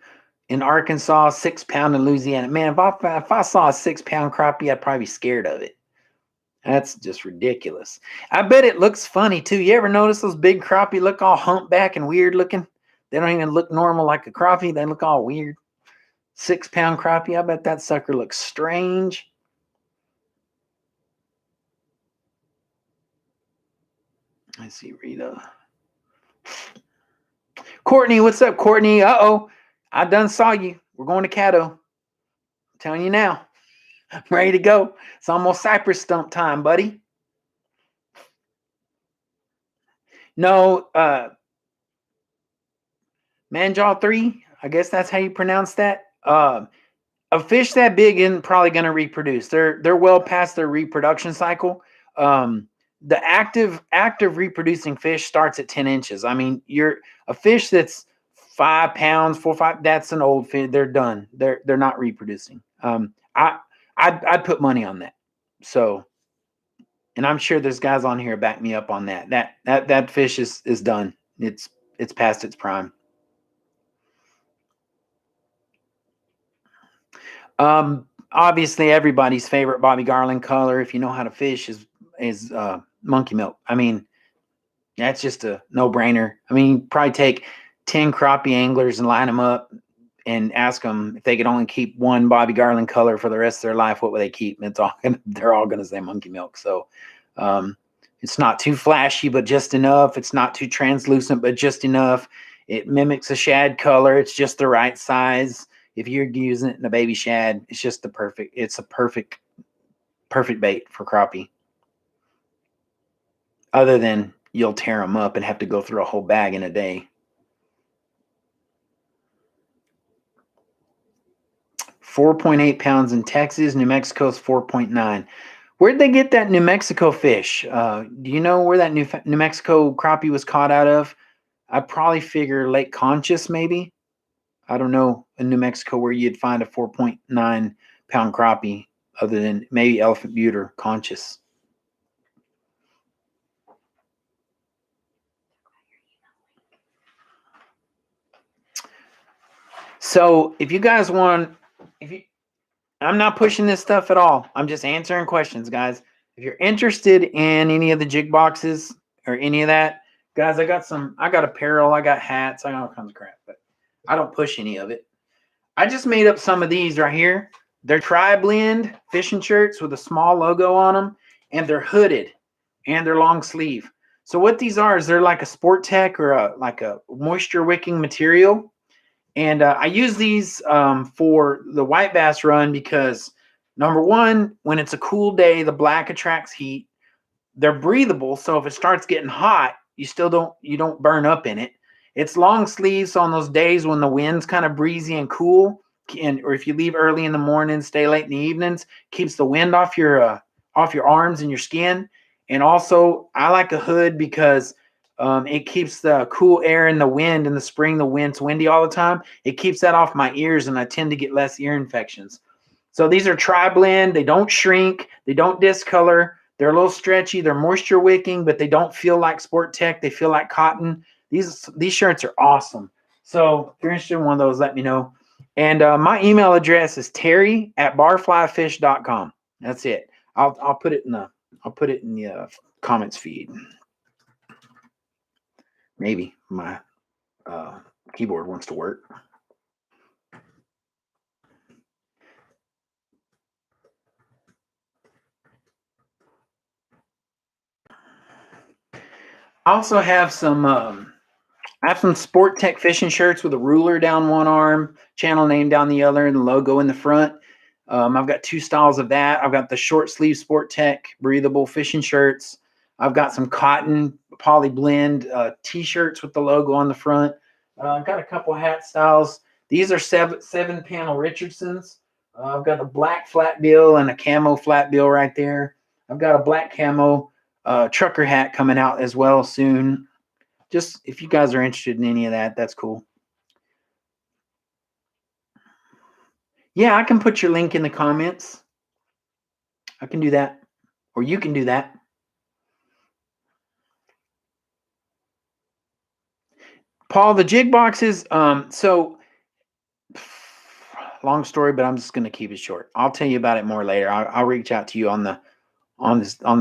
in Arkansas, 6-pound in Louisiana. Man, if I saw a 6-pound crappie, I'd probably be scared of it. That's just ridiculous. I bet it looks funny too. You ever notice those big crappie look all humpback and weird looking? They don't even look normal like a crappie. They look all weird. 6-pound crappie. I bet that sucker looks strange. Let's see, Rita. Courtney, what's up, Courtney? Uh-oh. I done saw you. We're going to Caddo. I'm telling you now. I'm ready to go. It's almost cypress stump time, buddy. No, Manjaw 3, I guess that's how you pronounce that. A fish that big isn't probably going to reproduce. They're well past their reproduction cycle. The active reproducing fish starts at 10 inches. I mean, you're a fish that's 5 pounds, 4, 5. That's an old fish. They're done. They're not reproducing. I'd put money on that. So, and I'm sure there's guys on here back me up on that. That fish is done. It's past its prime. Obviously everybody's favorite Bobby Garland color, if you know how to fish, is monkey milk. I mean, that's just a no-brainer. I mean, probably take 10 crappie anglers and line them up and ask them if they could only keep one Bobby Garland color for the rest of their life, what would they keep? And they're all going to say monkey milk. So it's not too flashy, but just enough. It's not too translucent, but just enough. It mimics a shad color. It's just the right size. If you're using it in a baby shad, it's just it's a perfect bait for crappie. Other than you'll tear them up and have to go through a whole bag in a day. 4.8 pounds in Texas. New Mexico's 4.9. Where'd they get that New Mexico fish? Do you know where that New Mexico crappie was caught out of? I probably figure Lake Conchas, maybe. I don't know in New Mexico where you'd find a 4.9 pound crappie other than maybe Elephant Butte or Conchas. So if you guys want, I'm not pushing this stuff at all. I'm just answering questions, guys. If you're interested in any of the jig boxes or any of that, guys, I got apparel, I got hats, I got all kinds of crap, but I don't push any of it. I just made up some of these right here. They're tri-blend fishing shirts with a small logo on them, and they're hooded, and they're long sleeve. So what these are is they're like a sport tech or like a moisture wicking material. And I use these for the white bass run because, number one, when it's a cool day, the black attracts heat. They're breathable, so if it starts getting hot, you don't burn up in it. It's long sleeves on those days when the wind's kind of breezy and cool, or if you leave early in the morning, stay late in the evenings, keeps the wind off your arms and your skin. And also, I like a hood because it keeps the cool air in the wind. In the spring, the wind's windy all the time. It keeps that off my ears, and I tend to get less ear infections. So these are tri-blend. They don't shrink. They don't discolor. They're a little stretchy. They're moisture wicking, but they don't feel like sport tech. They feel like cotton. These shirts are awesome. So if you're interested in one of those, let me know. And my email address is terry@barflyfish.com. That's it. I'll put it in the comments feed. Maybe my keyboard wants to work. I also have some sport tech fishing shirts with a ruler down one arm, channel name down the other, and the logo in the front. I've got two styles of that. I've got the short sleeve sport tech breathable fishing shirts. I've got some cotton poly blend t-shirts with the logo on the front. I've got a couple hat styles. These are seven panel Richardsons. I've got a black flat bill and a camo flat bill right there. I've got a black camo trucker hat coming out as well soon. Just if you guys are interested in any of that, that's cool. Yeah, I can put your link in the comments. I can do that. Or you can do that. Paul, the jig boxes, so long story, but I'm just going to keep it short. I'll tell you about it more later. I'll reach out to you on the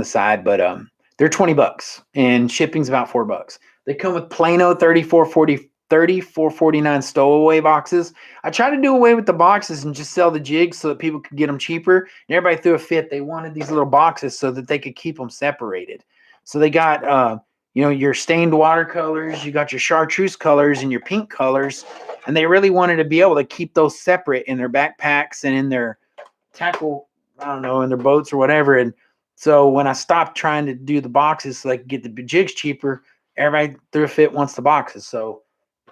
side, but they're $20 and shipping's about $4. They come with Plano 3449 stowaway boxes. I tried to do away with the boxes and just sell the jigs so that people could get them cheaper. And everybody threw a fit. They wanted these little boxes so that they could keep them separated. So they got your stained watercolors, you got your chartreuse colors and your pink colors, and they really wanted to be able to keep those separate in their backpacks and in their tackle, I don't know, in their boats or whatever. And so when I stopped trying to do the boxes so I could get the jigs cheaper, everybody threw a fit wants the boxes. So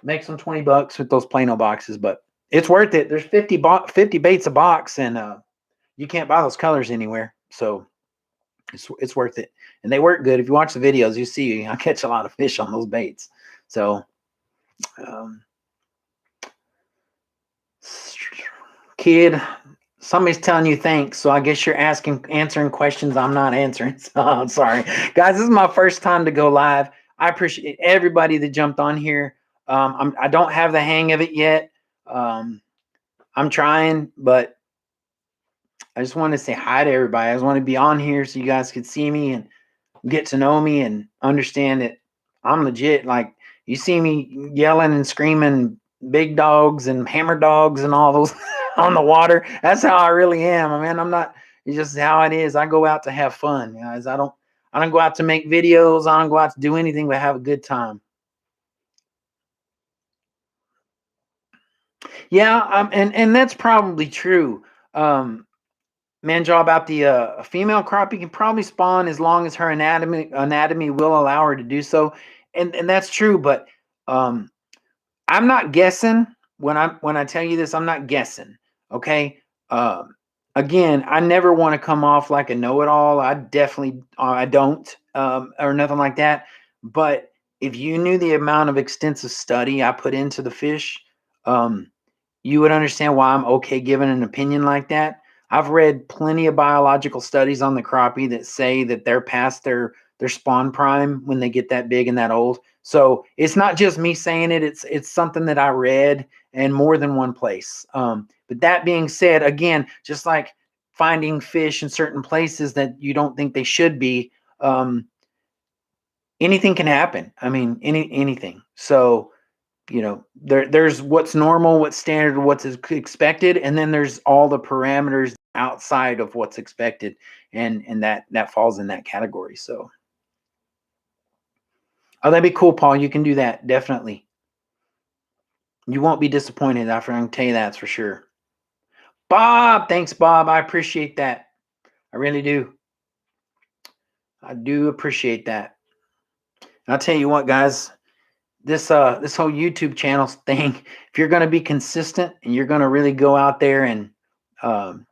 make some $20 with those Plano boxes, but it's worth it. There's 50 baits a box, and you can't buy those colors anywhere. So it's worth it. And they work good. If you watch the videos, you see I catch a lot of fish on those baits. So kid, somebody's telling you thanks, so I guess you're answering questions I'm not answering. So I'm sorry. Guys, this is my first time to go live. I appreciate everybody that jumped on here. I don't have the hang of it yet. I'm trying, but I just wanted to say hi to everybody. I just want to be on here so you guys could see me and get to know me and understand that I'm legit. Like, you see me yelling and screaming big dogs and hammer dogs and all those on the water. That's how I really am. I mean, I'm not, it's just how it is. I go out to have fun, guys. I don't go out to make videos. I don't go out to do anything but have a good time. Yeah, and that's probably true. Manjaw, about the female crappie can probably spawn as long as her anatomy will allow her to do so, and that's true. But um, I'm not guessing when I tell you this. I'm not guessing. Okay. Again, I never want to come off like a know-it-all. I definitely I don't or nothing like that. But if you knew the amount of extensive study I put into the fish, um, you would understand why I'm okay giving an opinion like that. I've read plenty of biological studies on the crappie that say that they're past their spawn prime when they get that big and that old. So it's not just me saying it. It's something that I read in more than one place. But that being said, again, just like finding fish in certain places that you don't think they should be, anything can happen. I mean, anything. So there's what's normal, what's standard, what's expected, and then there's all the parameters outside of what's expected, and that falls in that category. So, oh, that'd be cool, Paul. You can do that, definitely. You won't be disappointed. I can tell you that's for sure. Bob, thanks, Bob. I appreciate that. I really do. I do appreciate that. And I'll tell you what, guys. This whole YouTube channel thing, if you're going to be consistent and you're going to really go out there and um,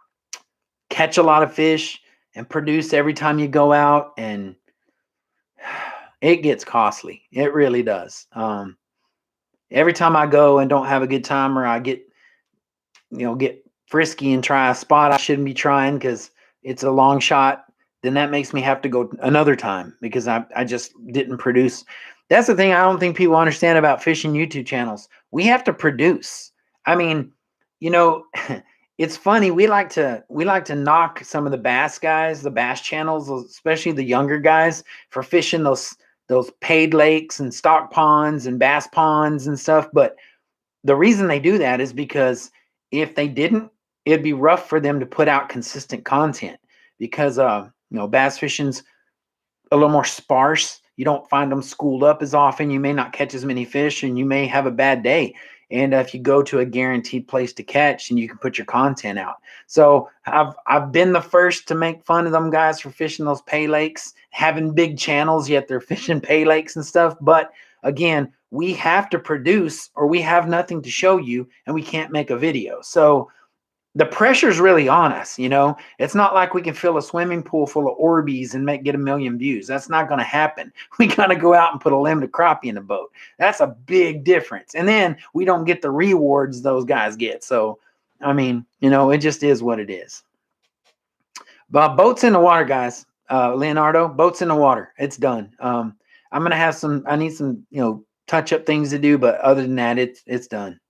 catch a lot of fish and produce every time you go out, and it gets costly. It really does. Every time I go and don't have a good time, or I get frisky and try a spot I shouldn't be trying because it's a long shot, then that makes me have to go another time because I just didn't produce. That's the thing I don't think people understand about fishing YouTube channels. We have to produce. I mean, you know, it's funny. We like to knock some of the bass guys, the bass channels, especially the younger guys, for fishing those paid lakes and stock ponds and bass ponds and stuff. But the reason they do that is because if they didn't, it'd be rough for them to put out consistent content because bass fishing's a little more sparse. You don't find them schooled up as often. You may not catch as many fish, and you may have a bad day. And if you go to a guaranteed place to catch, and you can put your content out. So I've been the first to make fun of them guys for fishing those pay lakes, having big channels, yet they're fishing pay lakes and stuff. But again, we have to produce, or we have nothing to show you, and we can't make a video. So the pressure's really on us. It's not like we can fill a swimming pool full of Orbeez and get a million views. That's not going to happen. We got to go out and put a limited crappie in the boat. That's a big difference. And then we don't get the rewards those guys get. So, I mean, it just is what it is. But boats in the water, guys. Leonardo, boats in the water. It's done. I'm going to have I need some, touch up things to do, but other than that, it's done.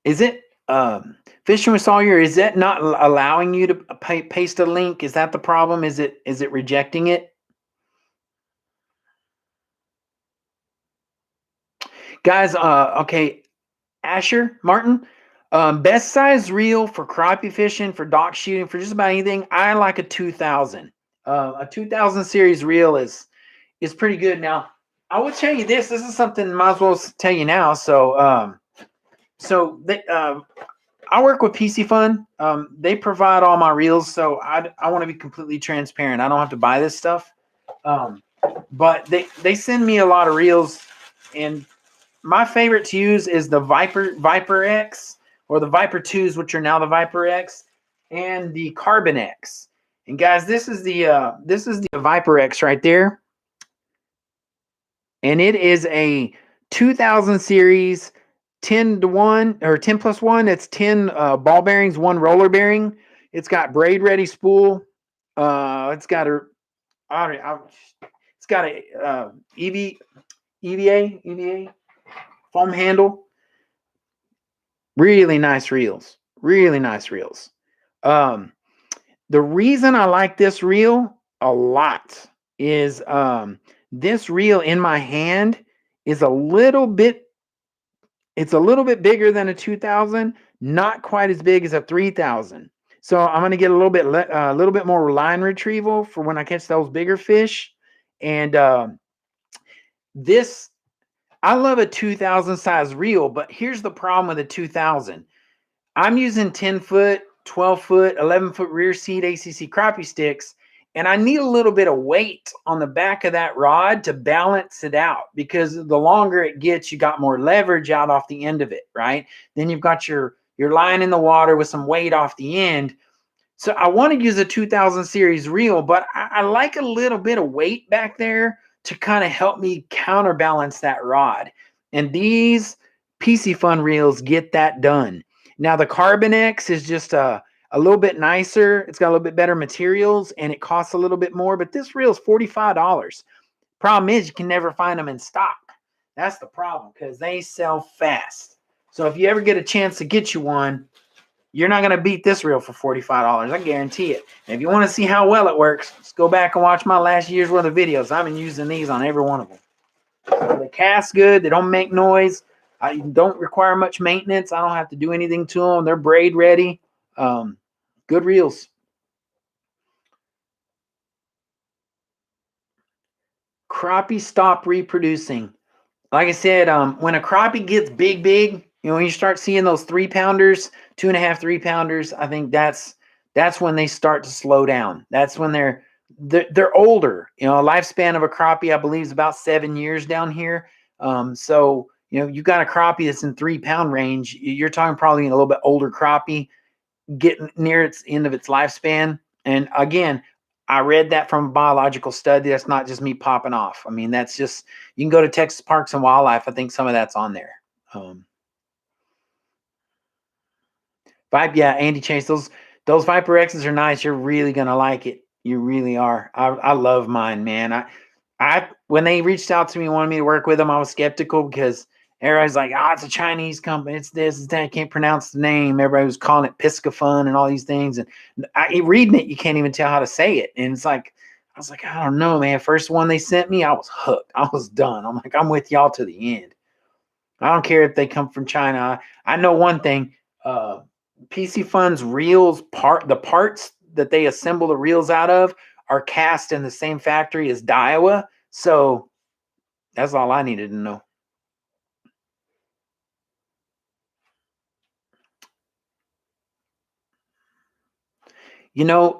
Is it Fishing with Sawyer? Is that not allowing you to paste a link? Is that the problem? Is it rejecting it? Guys, okay, Asher Martin, best size reel for crappie fishing, for dock shooting, for just about anything. I like a 2000. A 2000 series reel is pretty good. Now, I will tell you this. This is something I might as well tell you now. So I work with PC Fun. They provide all my reels, so I want to be completely transparent. I don't have to buy this stuff, but they send me a lot of reels, and my favorite to use is the Viper X, or the Viper 2s, which are now the Viper X, and the Carbon X. And guys, this is the Viper X right there, and it is a 2000 series. 10-to-1 or 10+1. It's 10 ball bearings, 1 roller bearing. It's got braid ready spool. It's got a EVA. foam handle. Really nice reels. Really nice reels. The reason I like this reel a lot is this reel in my hand is a little bit, it's a little bit bigger than a 2000, not quite as big as a 3000. So I'm going to get a little bit more line retrieval for when I catch those bigger fish. And this, I love a 2000 size reel, but here's the problem with a 2000. I'm using 10 foot, 12 foot, 11 foot rear seat ACC crappie sticks, and I need a little bit of weight on the back of that rod to balance it out, because the longer it gets, you got more leverage out off the end of it, right? Then you've got your line in the water with some weight off the end. So I want to use a 2000 series reel, but I like a little bit of weight back there to kind of help me counterbalance that rod. And these PC Fun reels get that done. Now the Carbon X is just a little bit nicer. It's got a little bit better materials and it costs a little bit more, but this reel is $45. Problem is you can never find them in stock. That's the problem, because they sell fast. So if you ever get a chance to get you one, you're not going to beat this reel for $45. I guarantee it. And if you want to see how well it works, just go back and watch my last year's worth of videos. I've been using these on every one of them. So they cast good. They don't make noise. I don't require much maintenance. I don't have to do anything to them. They're braid ready. Good reels. Crappie stop reproducing. Like I said, when a crappie gets big, when you start seeing those 3-pounders, 2.5, 3-pounders, I think that's when they start to slow down. That's when they're older. A lifespan of a crappie, I believe, is about 7 years down here. So you got a crappie that's in 3-pound range. You're talking probably a little bit older crappie getting near its end of its lifespan. And again, I read that from a biological study. That's not just me popping off. I mean, that's just, you can go to Texas Parks and Wildlife. I think some of that's on there. Yeah, Andy Chase, those Viper X's are nice. You're really gonna like it. You really are. I love mine, man. I when they reached out to me and wanted me to work with them, I was skeptical because everybody's like, it's a Chinese company. It's this, it's that. I can't pronounce the name. Everybody was calling it Piscafun and all these things. And reading it, you can't even tell how to say it. And it's like, I was like, I don't know, man. First one they sent me, I was hooked. I was done. I'm like, I'm with y'all to the end. I don't care if they come from China. I know one thing. PC Fun's reels, the parts that they assemble the reels out of are cast in the same factory as Daiwa. So that's all I needed to know.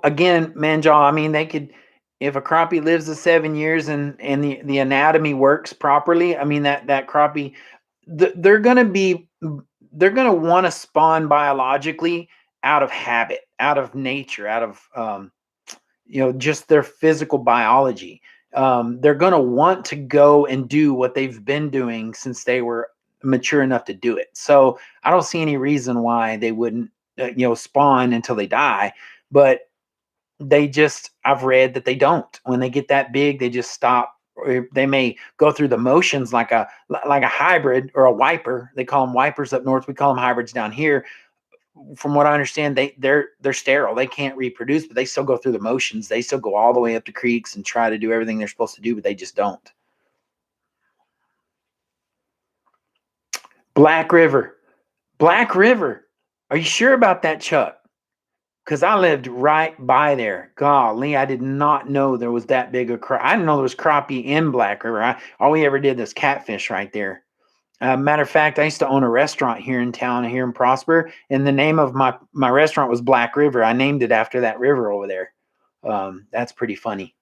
Again, Manjaw, I mean, they could, if a crappie lives the 7 years and the anatomy works properly, I mean, that crappie, they're going to want to spawn biologically out of habit, out of nature, out of, just their physical biology. They're going to want to go and do what they've been doing since they were mature enough to do it. So I don't see any reason why they wouldn't, spawn until they die. But I've read that they don't. When they get that big, they just stop. Or they may go through the motions like a hybrid or a wiper. They call them wipers up north. We call them hybrids down here. From what I understand, they're sterile. They can't reproduce, but they still go through the motions. They still go all the way up to creeks and try to do everything they're supposed to do, but they just don't. Black River. Are you sure about that, Chuck? Because I lived right by there. Golly, I did not know there was that big a crappie. I didn't know there was crappie in Black River. All we ever did was catfish right there. Matter of fact, I used to own a restaurant here in town, here in Prosper, and the name of my restaurant was Black River. I named it after that river over there. That's pretty funny.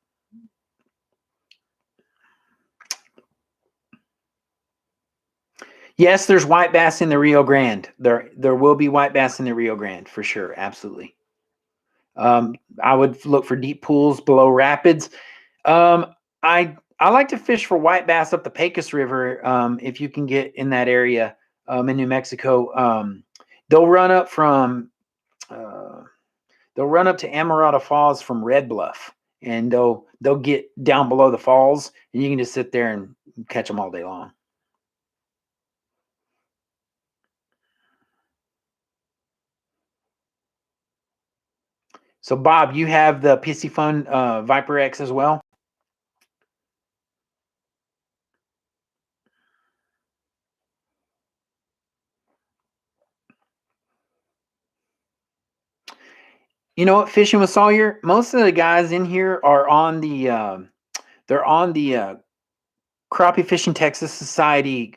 Yes, there's white bass in the Rio Grande. There will be white bass in the Rio Grande for sure. Absolutely. I would look for deep pools below rapids. I like to fish for white bass up the Pecos River. If you can get in that area in New Mexico, they'll run up to Amarada Falls from Red Bluff, and they'll get down below the falls, and you can just sit there and catch them all day long. So Bob, you have the PC Fun Viper X as well? You know what, Fishing with Sawyer? Most of the guys in here are on the they're on the Crappie Fishing Texas Society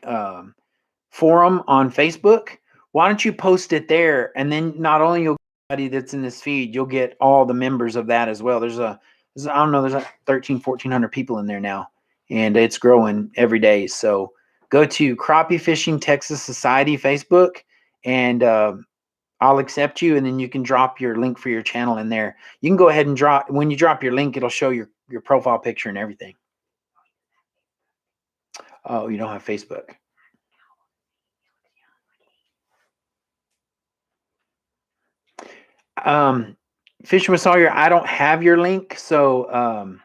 forum on Facebook. Why don't you post it there? And then not only you'll get everybody that's in this feed, you'll get all the members of that as well. There's I don't know, there's like 1,400 people in there now, and it's growing every day. So go to Crappie Fishing Texas Society Facebook, and I'll accept you, and then you can drop your link for your channel in there. You can go ahead and drop, when you drop your link, it'll show your profile picture and everything. Oh, you don't have Facebook. Fishing with Sawyer, I don't have your link, so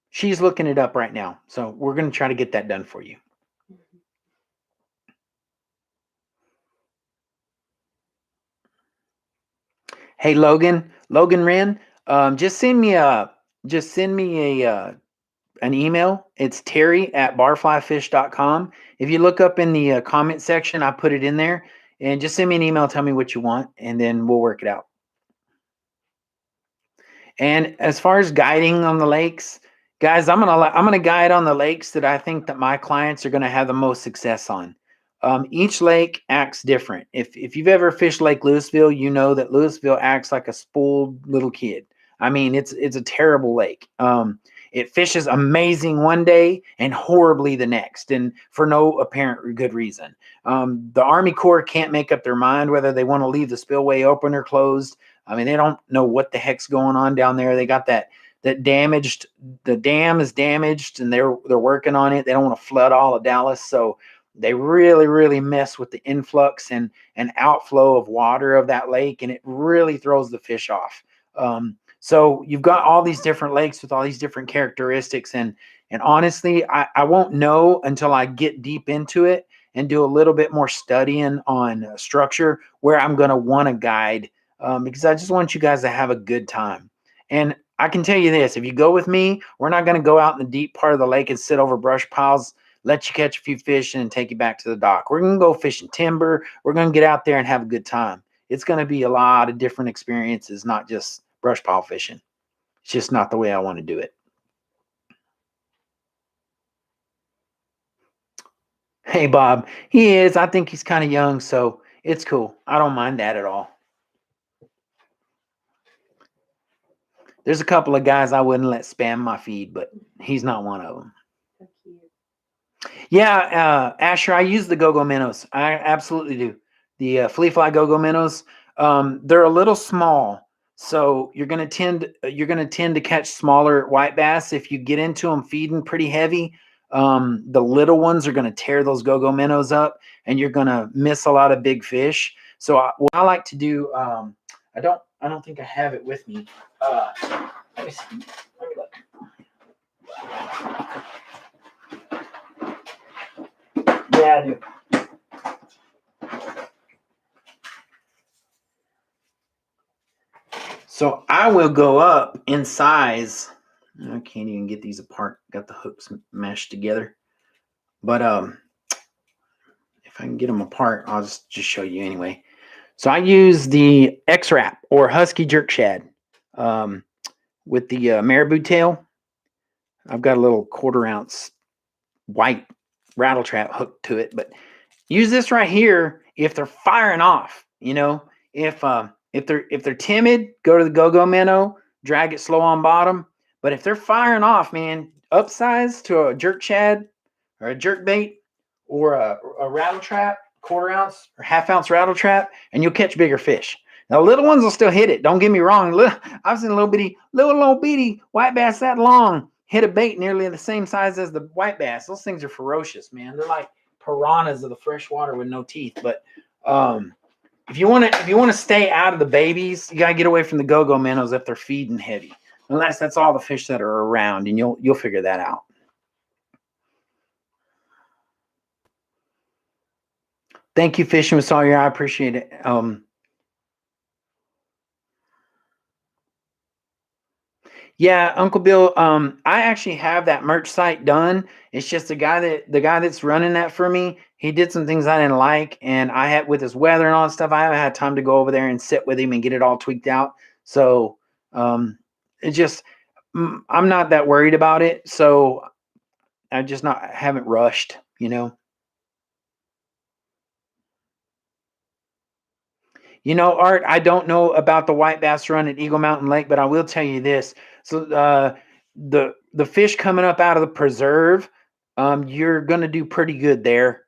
she's looking it up right now. So we're going to try to get that done for you. Hey, Logan Wren, just send me a an email. It's terry@barflyfish.com. If you look up in the comment section, I put it in there, and just send me an email. Tell me what you want, and then we'll work it out. And as far as guiding on the lakes, guys, I'm gonna guide on the lakes that I think that my clients are gonna have the most success on. Each lake acts different. If you've ever fished Lake Louisville, you know that Louisville acts like a spoiled little kid. I mean, it's a terrible lake. It fishes amazing one day and horribly the next, and for no apparent good reason. The Army Corps can't make up their mind whether they want to leave the spillway open or closed. I mean, they don't know what the heck's going on down there. They got that damaged. The dam is damaged, and they're working on it. They don't want to flood all of Dallas, so they really mess with the influx and outflow of water of that lake, and it really throws the fish off. So you've got all these different lakes with all these different characteristics, and honestly, I won't know until I get deep into it and do a little bit more studying on structure where I'm going to want to guide, because I just want you guys to have a good time. And I can tell you this, if you go with me, we're not going to go out in the deep part of the lake and sit over brush piles, let you catch a few fish and take you back to the dock. We're going to go fishing timber. We're going to get out there and have a good time. It's going to be a lot of different experiences, not just brush pile fishing. It's just not the way I want to do it. Hey, Bob, he is. I think he's kind of young, so it's cool. I don't mind that at all. There's a couple of guys I wouldn't let spam my feed, but he's not one of them. So cute. Yeah, Asher, I use the go-go minnows. I absolutely do. The flea fly go-go minnows. They're a little small, so you're gonna tend to catch smaller white bass if you get into them feeding pretty heavy. The little ones are gonna tear those go-go minnows up, and you're gonna miss a lot of big fish. So what I like to do, I don't think I have it with me. Let me see. Let me look. Yeah, I do. So I will go up in size. I can't even get these apart. Got the hooks meshed together. But if I can get them apart, I'll just show you anyway. So I use the X-Wrap or Husky Jerk Shad with the marabou tail. I've got a little 1/4 ounce white rattle trap hooked to it. But use this right here if they're firing off. You know, if they're timid, go to the go-go minnow, drag it slow on bottom. But if they're firing off, man, upsize to a jerk shad or a jerk bait or a rattle trap, 1/4 ounce or 1/2 ounce rattle trap, and you'll catch bigger fish. Now, little ones will still hit it. Don't get me wrong. I've seen little bitty white bass that long hit a bait nearly the same size as the white bass. Those things are ferocious, man. They're like piranhas of the fresh water with no teeth. But if you want to stay out of the babies, you gotta get away from the go-go minnows if they're feeding heavy. Unless that's all the fish that are around, and you'll figure that out. Thank you, Fishing with Sawyer. I appreciate it. Yeah, Uncle Bill. I actually have that merch site done. It's just the guy that's running that for me. He did some things I didn't like, and I had with his weather and all that stuff. I haven't had time to go over there and sit with him and get it all tweaked out. So, it just I'm not that worried about it. So I just not haven't rushed. You know. Art, I don't know about the white bass run at Eagle Mountain Lake, but I will tell you this. So the fish coming up out of the preserve, you're gonna do pretty good there.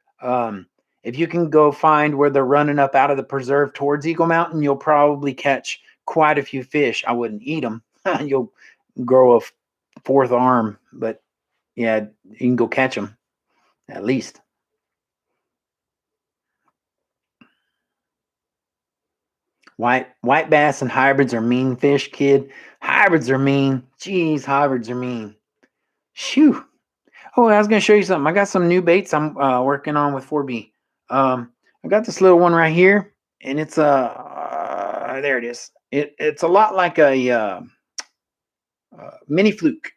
If you can go find where they're running up out of the preserve towards Eagle Mountain, you'll probably catch quite a few fish. I wouldn't eat them. You'll grow a fourth arm, but yeah, you can go catch them at least. White bass and hybrids are mean fish, kid. Hybrids are mean. Jeez, hybrids are mean. Shoo. Oh, I was gonna show you something. I got some new baits I'm working on with 4B. I got this little one right here, and it's there it is. It's a lot like a mini fluke,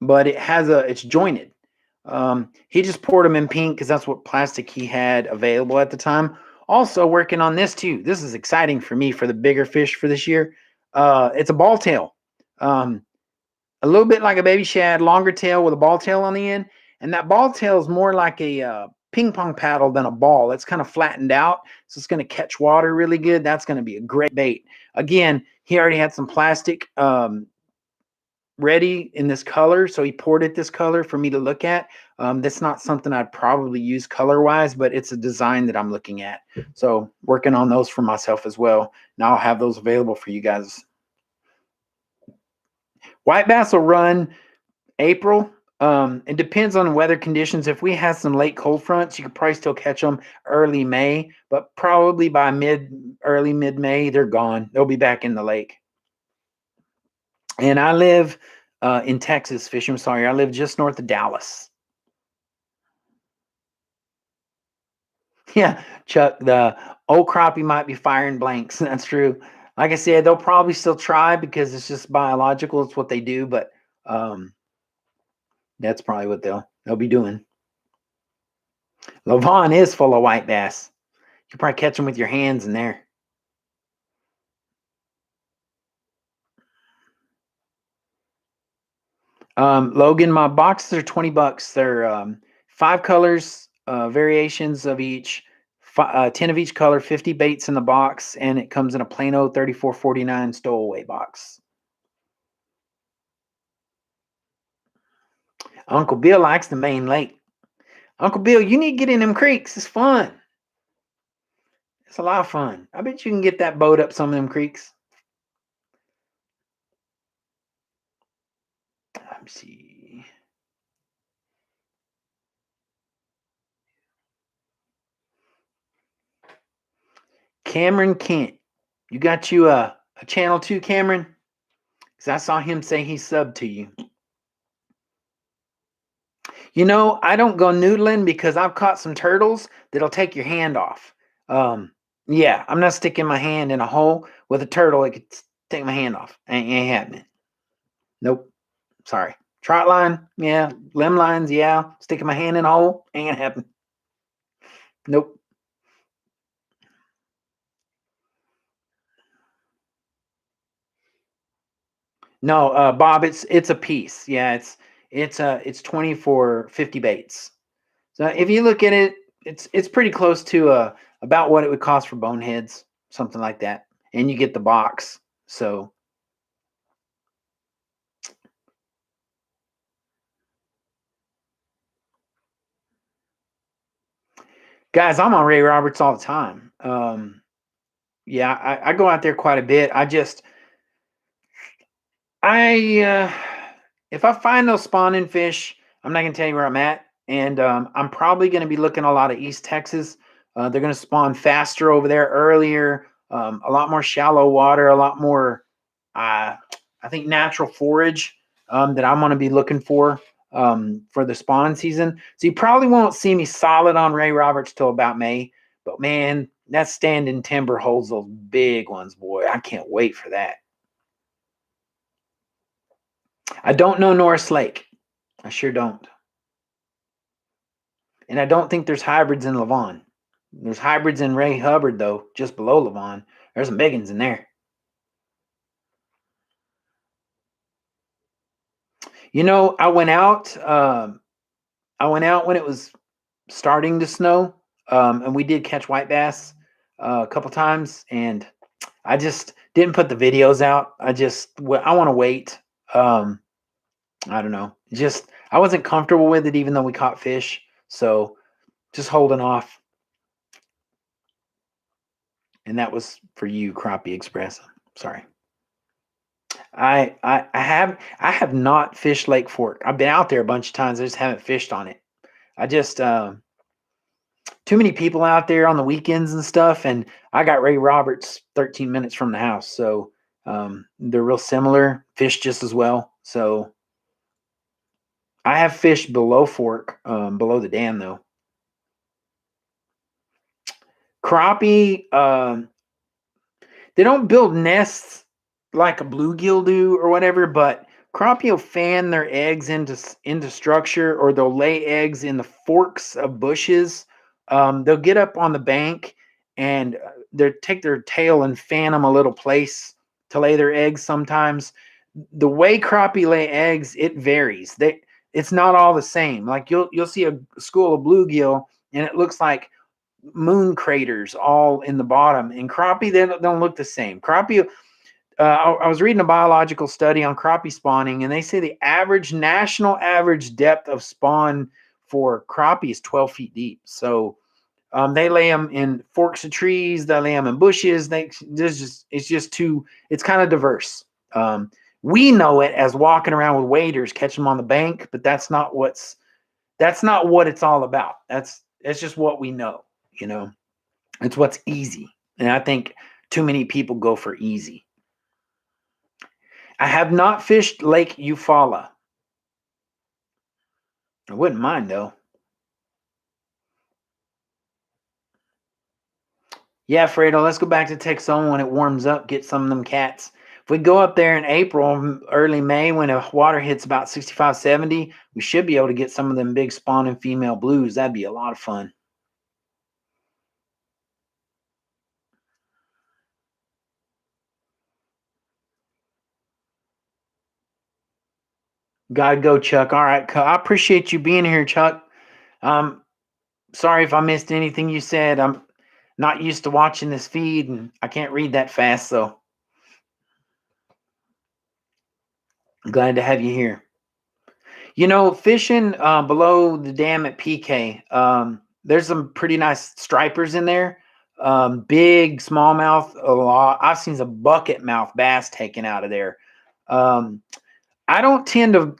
but it's jointed. He just poured them in pink because that's what plastic he had available at the time. Also working on this too. This is exciting for me for the bigger fish for this year. It's a ball tail. A little bit like a baby shad, longer tail with a ball tail on the end. And that ball tail is more like a ping pong paddle than a ball. It's kind of flattened out. So it's going to catch water really good. That's going to be a great bait. Again, he already had some plastic ready in this color, so he poured it this color for me to look at. That's not something I'd probably use color wise, but it's a design that I'm looking at, so working on those for myself as well. Now I'll have those available for you guys. White bass will run April. It depends on weather conditions. If we have some late cold fronts, you could probably still catch them early May, but probably by early mid May they're gone. They'll be back in the lake. And I live in Texas, Fishing. Sorry, I live just north of Dallas. Yeah, Chuck, the old crappie might be firing blanks. That's true. Like I said, they'll probably still try because it's just biological. It's what they do, but that's probably what they'll be doing. Lavon is full of white bass. You can probably catch them with your hands in there. Logan, my boxes are $20. They're 5 colors, variations of each, 10 of each color, 50 baits in the box, and it comes in a plain old 34.49 stowaway box. Uncle Bill likes the main lake. Uncle Bill, you need to get in them creeks. It's fun. It's a lot of fun. I bet you can get that boat up some of them creeks. Let me see. Cameron Kent. You got you a channel 2, Cameron? Because I saw him say he subbed to you. I don't go noodling because I've caught some turtles that'll take your hand off. Yeah, I'm not sticking my hand in a hole with a turtle. It could take my hand off. Ain't happening. Nope. Sorry. Trot line, yeah. Limb lines, yeah. Sticking my hand in a hole, ain't gonna happen. Nope. No, Bob, it's a piece. Yeah, it's 20 for 50 baits. So if you look at it, it's pretty close to about what it would cost for boneheads, something like that. And you get the box. So guys, I'm on Ray Roberts all the time. Yeah, I go out there quite a bit. I if I find those spawning fish, I'm not gonna tell you where I'm at, and I'm probably gonna be looking a lot of East Texas. They're gonna spawn faster over there, earlier, a lot more shallow water, a lot more, I think, natural forage that I'm gonna be looking for the spawn season. So you probably won't see me solid on Ray Roberts till about May. But man, that standing timber holds those big ones, boy. I can't wait for that. I don't know Norris Lake. I sure don't. And I don't think there's hybrids in Lavon. There's hybrids in Ray Hubbard, though, just below Lavon. There's some big ones in there. You know, I went out. When it was starting to snow, and we did catch white bass a couple times, and I just didn't put the videos out. I want to wait. I don't know. Just I wasn't comfortable with it, even though we caught fish. So just holding off. And that was for you, Crappie Express. Sorry. I have not fished Lake Fork. I've been out there a bunch of times. I just haven't fished on it. I just too many people out there on the weekends and stuff. And I got Ray Roberts 13 minutes from the house, so they're real similar. Fish just as well. So I have fished below Fork, below the dam though. Crappie, they don't build nests like a bluegill do or whatever, but crappie will fan their eggs into structure, or they'll lay eggs in the forks of bushes. They'll get up on the bank and they take their tail and fan them a little place to lay their eggs. Sometimes the way crappie lay eggs, it varies. It's not all the same. Like you'll see a school of bluegill and it looks like moon craters all in the bottom. And crappie, they don't look the same. Crappie, I was reading a biological study on crappie spawning, and they say the national average depth of spawn for crappie is 12 feet deep. So they lay them in forks of trees. They lay them in bushes. It's kind of diverse. We know it as walking around with waders, catching them on the bank, but that's not what it's all about. That's just what we know. You know, it's what's easy. And I think too many people go for easy. I have not fished Lake Eufaula. I wouldn't mind though. Yeah, Fredo, let's go back to Texoma when it warms up, get some of them cats. If we go up there in April, early May, when the water hits about 65, 70, we should be able to get some of them big spawning female blues. That'd be a lot of fun. Gotta go, Chuck. All right, I appreciate you being here, Chuck. Sorry if I missed anything you said. I'm not used to watching this feed, and I can't read that fast, so I'm glad to have you here. You know, fishing below the dam at PK, there's some pretty nice stripers in there. Big smallmouth, a lot. I've seen some bucket mouth bass taken out of there. I don't tend to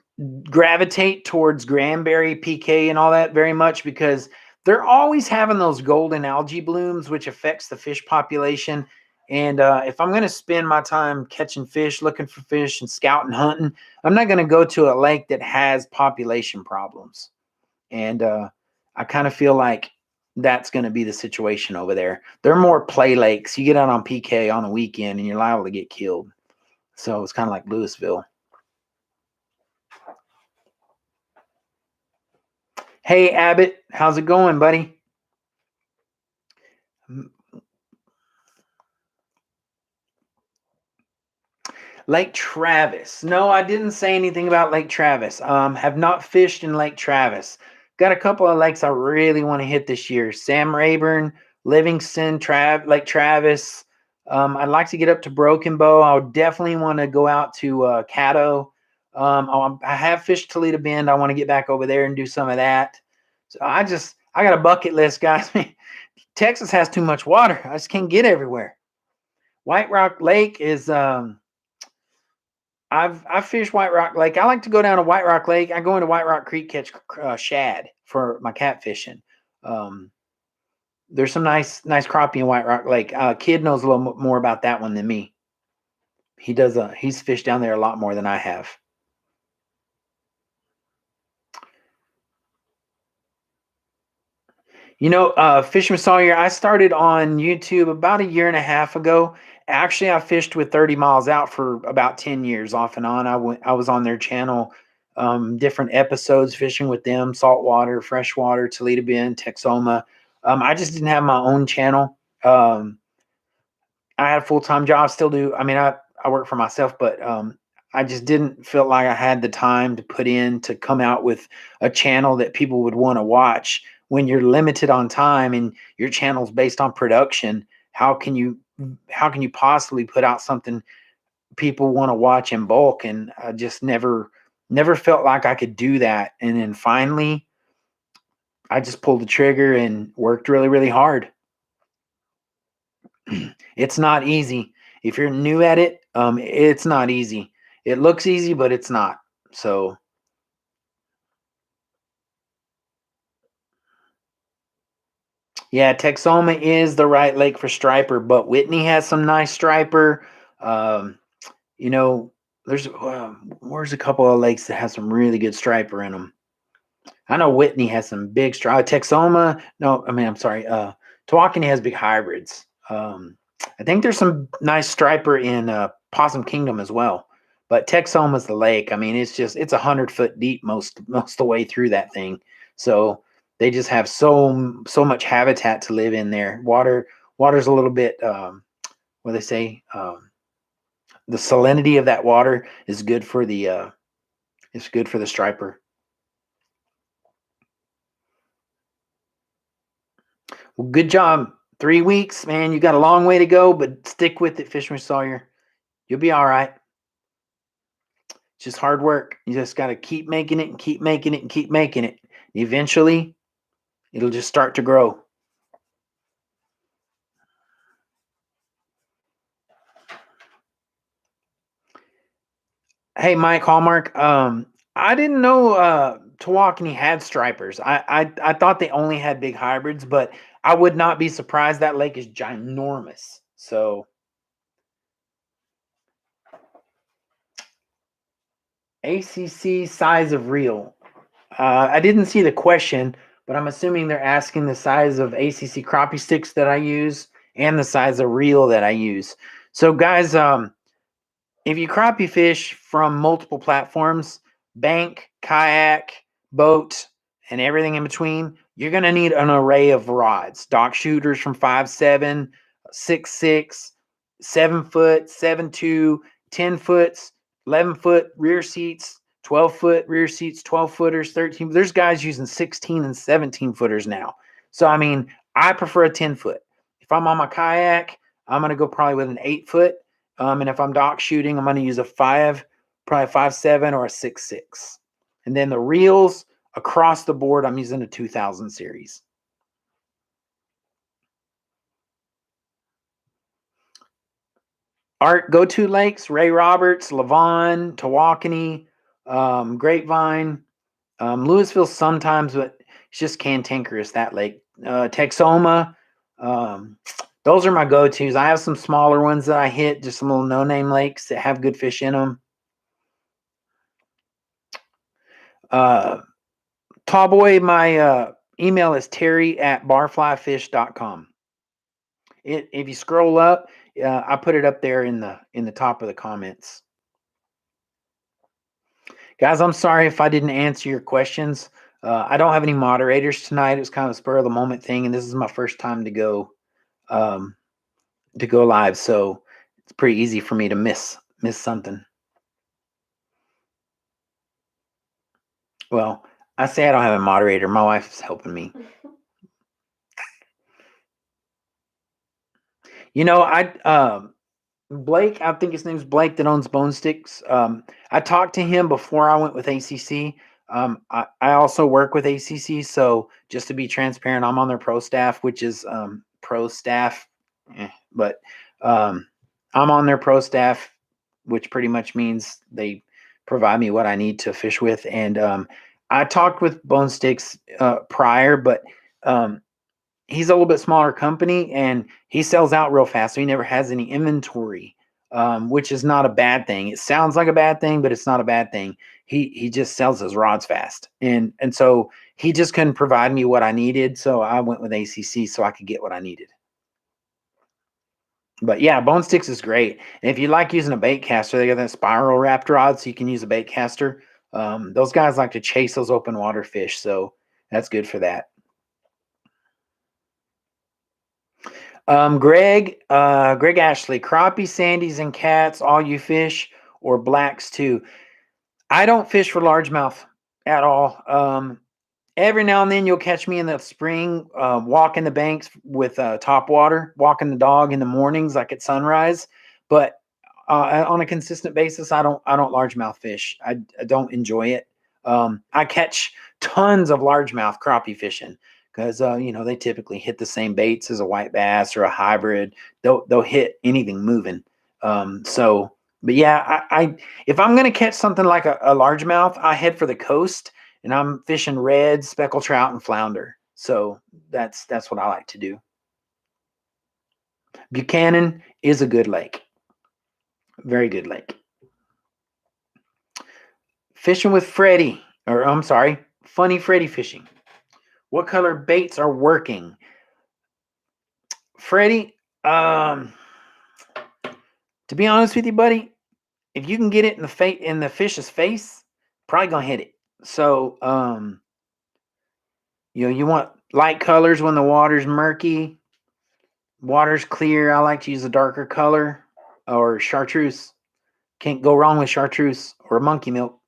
gravitate towards Granbury, PK, and all that very much because they're always having those golden algae blooms, which affects the fish population. And if I'm going to spend my time catching fish, looking for fish, and scouting, hunting, I'm not going to go to a lake that has population problems. And I kind of feel like that's going to be the situation over there. They're more play lakes. You get out on PK on a weekend and you're liable to get killed. So it's kind of like Louisville. Hey, Abbott, how's it going, buddy? Lake Travis. No, I didn't say anything about Lake Travis. Have not fished in Lake Travis. Got a couple of lakes I really want to hit this year. Sam Rayburn, Livingston, Lake Travis. I'd like to get up to Broken Bow. I would definitely want to go out to Caddo. I have fished Toledo Bend. I want to get back over there and do some of that. So I got a bucket list, guys. Texas has too much water. I just can't get everywhere. White Rock Lake is I've fished White Rock Lake. I like to go down to White Rock Lake. I go into White Rock Creek, catch shad for my cat fishing. There's some nice crappie in White Rock Lake. Kid knows a little more about that one than me. He's fished down there a lot more than I have. You know, Fisherman Sawyer, I started on YouTube about a year and a half ago, Actually, I fished with 30 Miles Out for about 10 years off and on. I was on their channel, different episodes fishing with them, saltwater, freshwater, Toledo Bend, Texoma. I just didn't have my own channel. I had a full-time job, still do. I mean, I work for myself, but I just didn't feel like I had the time to put in to come out with a channel that people would want to watch. When you're limited on time and your channel's based on production, how can you possibly put out something people want to watch in bulk? And I just never felt like I could do that. And then finally, I just pulled the trigger and worked really, really hard. It's not easy. If you're new at it, it's not easy. It looks easy, but it's not. So yeah, Texoma is the right lake for striper, but Whitney has some nice striper. Um, you know, there's a couple of lakes that have some really good striper in them. I know Whitney has some big striper. Texoma, no, I mean I'm sorry. Tawakoni has big hybrids. I think there's some nice striper in Possum Kingdom as well. But Texoma's the lake. I mean, it's 100 foot deep most of the way through that thing. So they just have so much habitat to live in there. Water's a little bit what they say. The salinity of that water is good for the striper. Well, good job. 3 weeks, man. You got a long way to go, but stick with it, Fisherman Sawyer. You'll be all right. It's just hard work. You just got to keep making it and keep making it and keep making it. Eventually, it'll just start to grow. Hey, Mike Hallmark. I didn't know Tawakoni had stripers. I thought they only had big hybrids, but I would not be surprised. That lake is ginormous. So ACC size of reel. I didn't see the question, but I'm assuming they're asking the size of ACC crappie sticks that I use and the size of reel that I use. So guys, if you crappie fish from multiple platforms, bank, kayak, boat, and everything in between, you're going to need an array of rods. Dock shooters from 5'7", 6'6", 7 foot, 7'2", 10 foots, 11 foot rear seats, 12 foot rear seats, 12 footers, 13. There's guys using 16 and 17 footers now. So, I mean, I prefer a 10 foot. If I'm on my kayak, I'm going to go probably with an 8 foot. And if I'm dock shooting, I'm going to use a 5, probably 5'7" or a 6'6". And then the reels across the board, I'm using a 2000 series. Art go-to lakes: Ray Roberts, Levon, Tawakoni, Grapevine, Louisville sometimes, but it's just cantankerous, that lake. Texoma, those are my go-tos. I have some smaller ones that I hit, just some little no-name lakes that have good fish in them. Tallboy, my email is terry@barflyfish.com. If you scroll up, I put it up there in the top of the comments. Guys, I'm sorry if I didn't answer your questions. I don't have any moderators tonight. It was kind of a spur of the moment thing, and this is my first time to go live, so it's pretty easy for me to miss something. Well, I say I don't have a moderator. My wife is helping me. You know, Blake, I think his name's Blake, that owns Bone Sticks. I talked to him before I went with ACC. I also work with ACC, so just to be transparent, I'm on their pro staff, which is pro staff, but I'm on their pro staff, which pretty much means they provide me what I need to fish with. And I talked with Bone Sticks prior, but he's a little bit smaller company and he sells out real fast. So he never has any inventory, which is not a bad thing. It sounds like a bad thing, but it's not a bad thing. He just sells his rods fast. And so he just couldn't provide me what I needed. So I went with ACC so I could get what I needed. But yeah, bone sticks is great. And if you like using a bait caster, they got that spiral wrapped rod, so you can use a bait caster. Those guys like to chase those open water fish, so that's good for that. Greg Ashley, crappie, sandies, and cats, all you fish, or blacks too. I don't fish for largemouth at all. Every now and then you'll catch me in the spring, walking the banks with top water, walking the dog in the mornings, like at sunrise. But on a consistent basis, I don't largemouth fish. I don't enjoy it. I catch tons of largemouth crappie fishing because they typically hit the same baits as a white bass or a hybrid. They'll hit anything moving. But yeah, I if I'm gonna catch something like a largemouth, I head for the coast and I'm fishing red, speckled trout, and flounder. So that's what I like to do. Buchanan is a good lake. Very good lake. Fishing with Freddie, or I'm sorry, Funny Freddie fishing. What color baits are working? Freddie, to be honest with you, buddy, if you can get it in the fish's face, probably gonna hit it. So you want light colors when the water's murky. Water's clear. I like to use a darker color or chartreuse. Can't go wrong with chartreuse or monkey milk.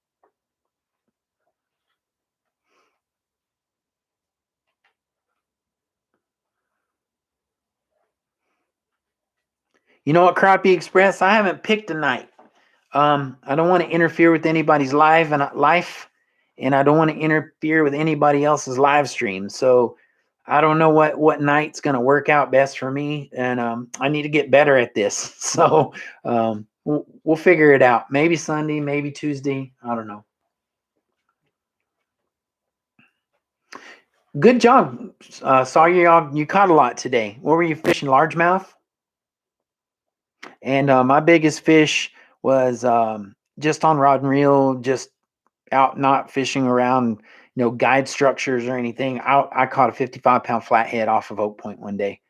You know what, Crappie Express? I haven't picked a night. I don't want to interfere with anybody's life, and I don't want to interfere with anybody else's live stream. So I don't know what night's going to work out best for me, and I need to get better at this. So we'll figure it out. Maybe Sunday, maybe Tuesday. I don't know. Good job. Saw you caught a lot today. What were you fishing? Largemouth? And my biggest fish was just on rod and reel, just out, not fishing around, guide structures or anything. I caught a 55-pound flathead off of Oak Point one day.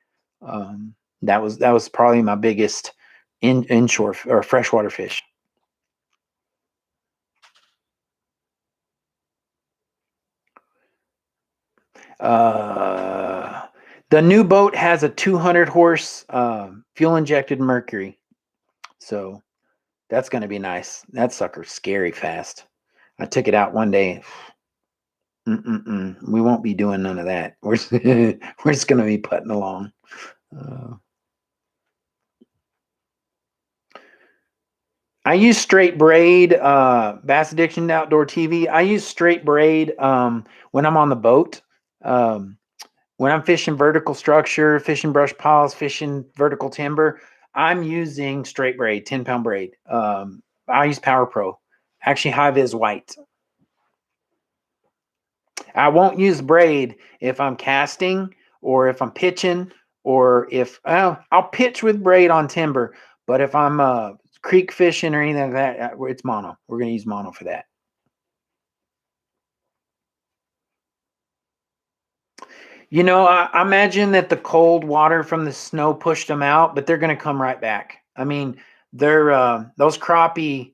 That was probably my biggest inshore or freshwater fish. The new boat has a 200 horse fuel injected Mercury, so that's going to be nice. That sucker's scary fast. I took it out one day. We won't be doing none of that. We're just going to be putting along. I use straight braid, Bass Addiction Outdoor TV. I use straight braid when I'm on the boat. When I'm fishing vertical structure, fishing brush piles, fishing vertical timber, I'm using straight braid, 10-pound braid. I use Power Pro, actually high vis white. I won't use braid if I'm casting or if I'm pitching or if I'll pitch with braid on timber, but if I'm creek fishing or anything like that, it's mono. We're going to use mono for that. I imagine that the cold water from the snow pushed them out, but they're going to come right back. I mean, they're those crappie.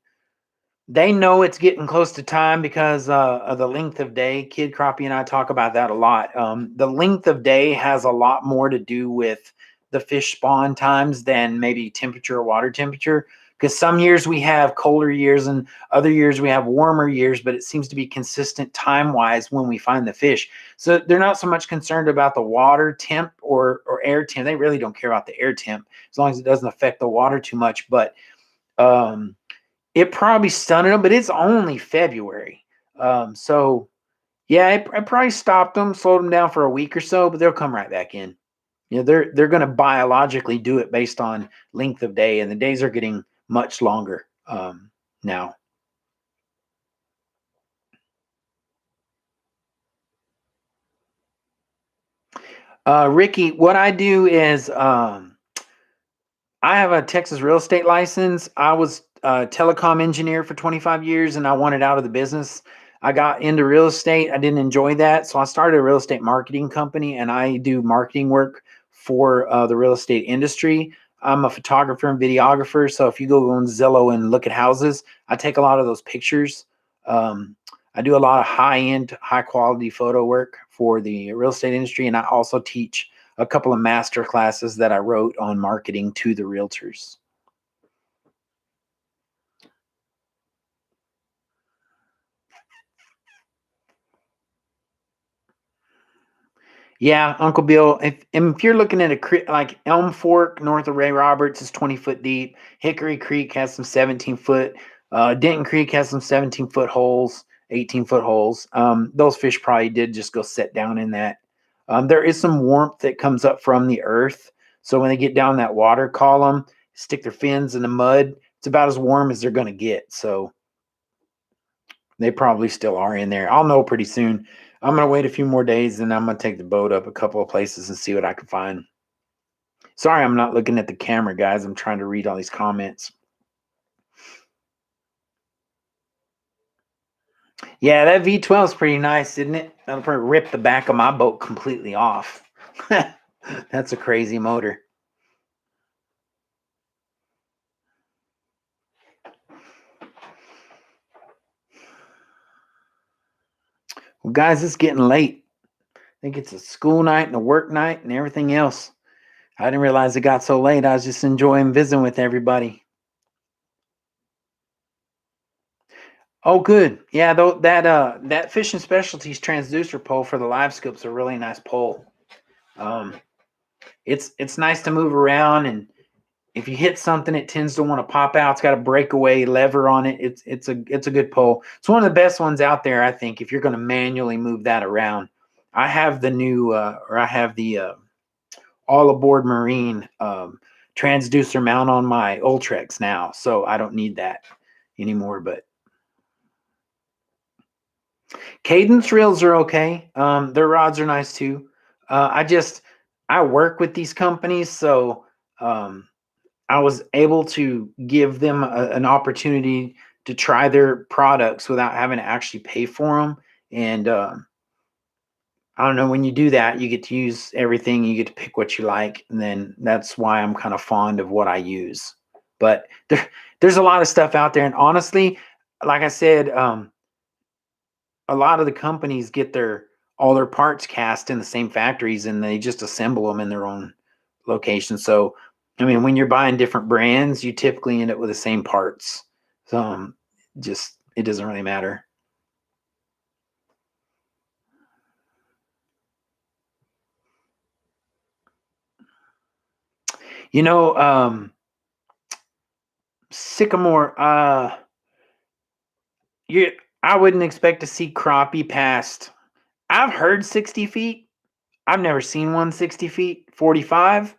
They know it's getting close to time because of the length of day. Kid Crappie and I talk about that a lot. The length of day has a lot more to do with the fish spawn times than maybe temperature or water temperature. Because some years we have colder years and other years we have warmer years, but it seems to be consistent time-wise when we find the fish. So they're not so much concerned about the water temp or air temp. They really don't care about the air temp as long as it doesn't affect the water too much. But it probably stunned them, but it's only February. So yeah, it probably stopped them, slowed them down for a week or so, but they'll come right back in. They're going to biologically do it based on length of day, and the days are getting much longer now. Ricky, what I do is I have a Texas real estate license. I was a telecom engineer for 25 years, and I wanted out of the business. I got into real estate. I didn't enjoy that, so I started a real estate marketing company, and I do marketing work for the real estate industry. I'm a photographer and videographer. So if you go on Zillow and look at houses, I take a lot of those pictures. I do a lot of high-end, high-quality photo work for the real estate industry, and I also teach a couple of master classes that I wrote on marketing to the realtors. Yeah, Uncle Bill, if you're looking at a creek like Elm Fork north of Ray Roberts is 20 foot deep. Hickory Creek has some 17 foot. Denton Creek has some 17-foot holes, 18-foot holes. Those fish probably did just go sit down in that. There is some warmth that comes up from the earth. So when they get down that water column, stick their fins in the mud, it's about as warm as they're going to get. So they probably still are in there. I'll know pretty soon. I'm going to wait a few more days and I'm going to take the boat up a couple of places and see what I can find. Sorry, I'm not looking at the camera, guys. I'm trying to read all these comments. Yeah, that V12 is pretty nice, isn't it? That'll probably rip the back of my boat completely off. That's a crazy motor. Well, guys, it's getting late. I think it's a school night and a work night and everything else. I didn't realize it got so late. I was just enjoying visiting with everybody. Oh, good. Yeah, though that Fishing Specialties transducer pole for the live scope's a really nice pole. It's nice to move around, and if you hit something, it tends to want to pop out. It's got a breakaway lever on it. It's a good pole. It's one of the best ones out there, I think. If you're going to manually move that around, I have the new I have the all aboard marine transducer mount on my Ultrex now, so I don't need that anymore. But Cadence reels are okay. Their rods are nice too. I work with these companies, so I was able to give them an opportunity to try their products without having to actually pay for them. And I don't know, when you do that, you get to use everything. You get to pick what you like, and then that's why I'm kind of fond of what I use. But there's a lot of stuff out there, and honestly, like I said, a lot of the companies get all their parts cast in the same factories, and they just assemble them in their own location. So, I mean, when you're buying different brands, you typically end up with the same parts. So, just it doesn't really matter. You know, Sycamore. You, I wouldn't expect to see crappie past. I've heard 60 feet. I've never seen one 60 feet. 45.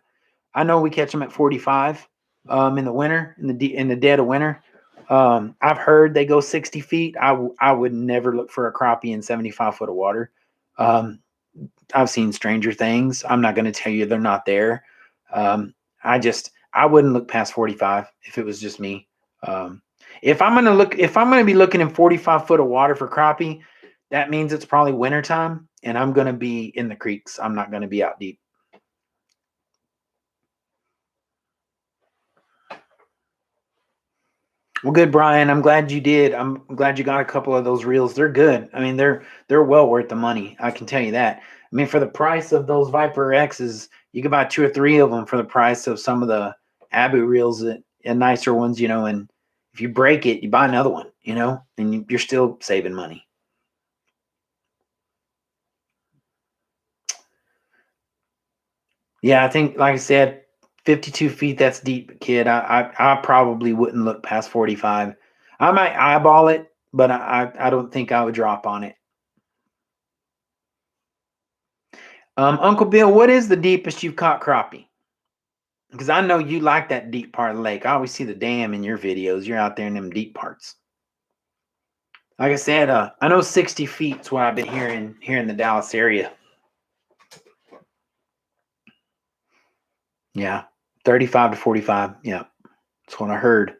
I know we catch them at 45 in the winter, in the dead of winter. I've heard they go 60 feet. I would never look for a crappie in 75 foot of water. I've seen stranger things. I'm not going to tell you they're not there. I wouldn't look past 45 if it was just me. If I'm going to be looking in 45 foot of water for crappie, that means it's probably wintertime and I'm going to be in the creeks. I'm not going to be out deep. Well, good, Brian. I'm glad you did. I'm glad you got a couple of those reels. They're good. I mean, they're well worth the money. I can tell you that. I mean, for the price of those Viper X's, you can buy 2 or 3 of them for the price of some of the Abu reels and nicer ones, you know. And if you break it, you buy another one, you know, and you're still saving money. Yeah, I think, like I said, 52 feet, that's deep, kid. I probably wouldn't look past 45. I might eyeball it, but I don't think I would drop on it. Uncle Bill, what is the deepest you've caught crappie? Because I know you like that deep part of the lake. I always see the dam in your videos. You're out there in them deep parts. Like I said, I know 60 feet is what I've been hearing here in the Dallas area. Yeah, 35 to 45. Yeah, that's what I heard.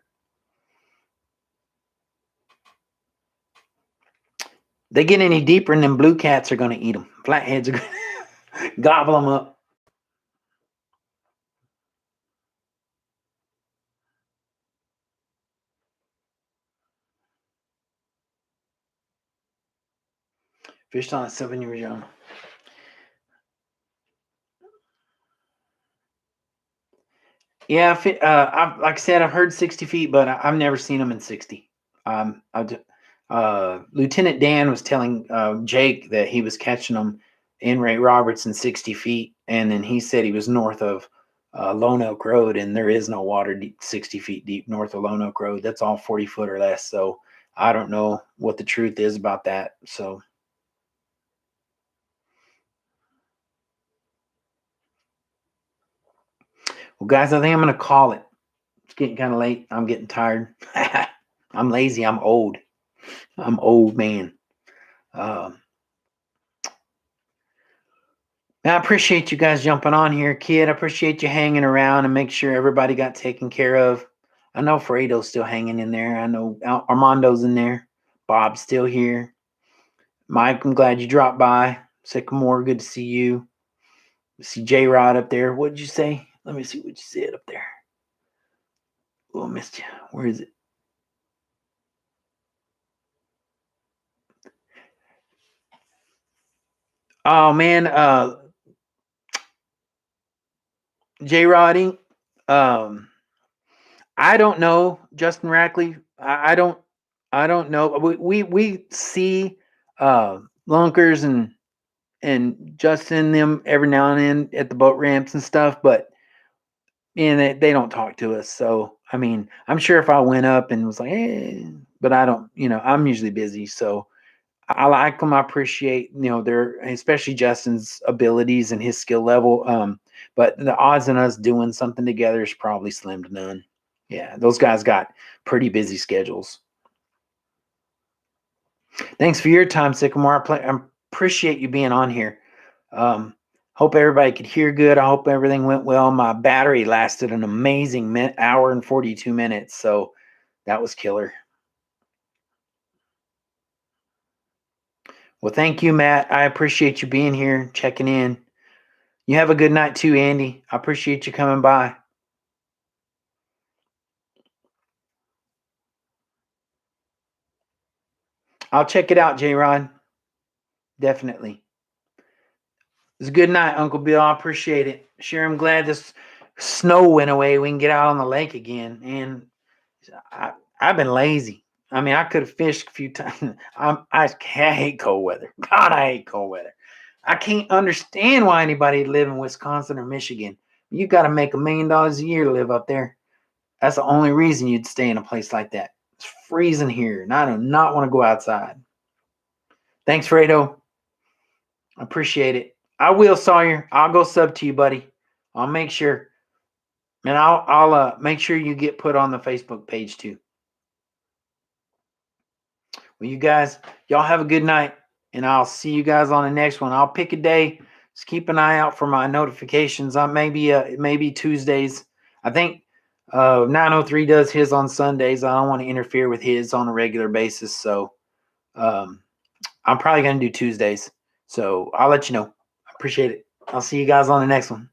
They get any deeper, and them blue cats are going to eat them. Flatheads are going to gobble them up. Fished on it 7 years young. Yeah, like I said, I've heard 60 feet, but I've never seen them in 60. Lieutenant Dan was telling Jake that he was catching them in Ray Roberts in 60 feet, and then he said he was north of Lone Oak Road, and there is no water deep, 60 feet deep north of Lone Oak Road. That's all 40 foot or less. So I don't know what the truth is about that. So. Well, guys, I think I'm going to call it. It's getting kind of late. I'm getting tired. I'm lazy. I'm old. I'm old man. I appreciate you guys jumping on here, kid. I appreciate you hanging around and make sure everybody got taken care of. I know Fredo's still hanging in there. I know Armando's in there. Bob's still here. Mike, I'm glad you dropped by. Sycamore, good to see you. See J-Rod up there. What did you say? Let me see what you said up there. Oh, I missed you. Where is it? Oh, man. J-Roddy. I don't know, Justin Rackley. I don't know. We see Lunkers and Justin them every now and then at the boat ramps and stuff, but they don't talk to us. So I mean, I'm sure if I went up and was like, hey, but I don't. I'm usually busy, so I like them. I appreciate their, especially Justin's abilities and his skill level. But the odds on us doing something together is probably slim to none. Yeah, those guys got pretty busy schedules. Thanks for your time, Sycamore. I appreciate you being on here. Hope everybody could hear good. I hope everything went well. My battery lasted an amazing hour and 42 minutes, so that was killer. Well, thank you, Matt. I appreciate you being here, checking in. You have a good night too, Andy. I appreciate you coming by. I'll check it out, J-Rod. Definitely. It's a good night, Uncle Bill. I appreciate it. Sure, I'm glad this snow went away. We can get out on the lake again. And I've been lazy. I mean, I could have fished a few times. I hate cold weather. God, I hate cold weather. I can't understand why anybody live in Wisconsin or Michigan. You got to make $1 million a year to live up there. That's the only reason you'd stay in a place like that. It's freezing here, and I do not want to go outside. Thanks, Fredo. I appreciate it. I will, Sawyer. I'll go sub to you, buddy. I'll make sure. And I'll make sure you get put on the Facebook page too. Well, you guys, y'all have a good night, and I'll see you guys on the next one. I'll pick a day. Just keep an eye out for my notifications. Maybe Tuesdays. I think 903 does his on Sundays. I don't want to interfere with his on a regular basis, so I'm probably going to do Tuesdays. So I'll let you know. I appreciate it. I'll see you guys on the next one.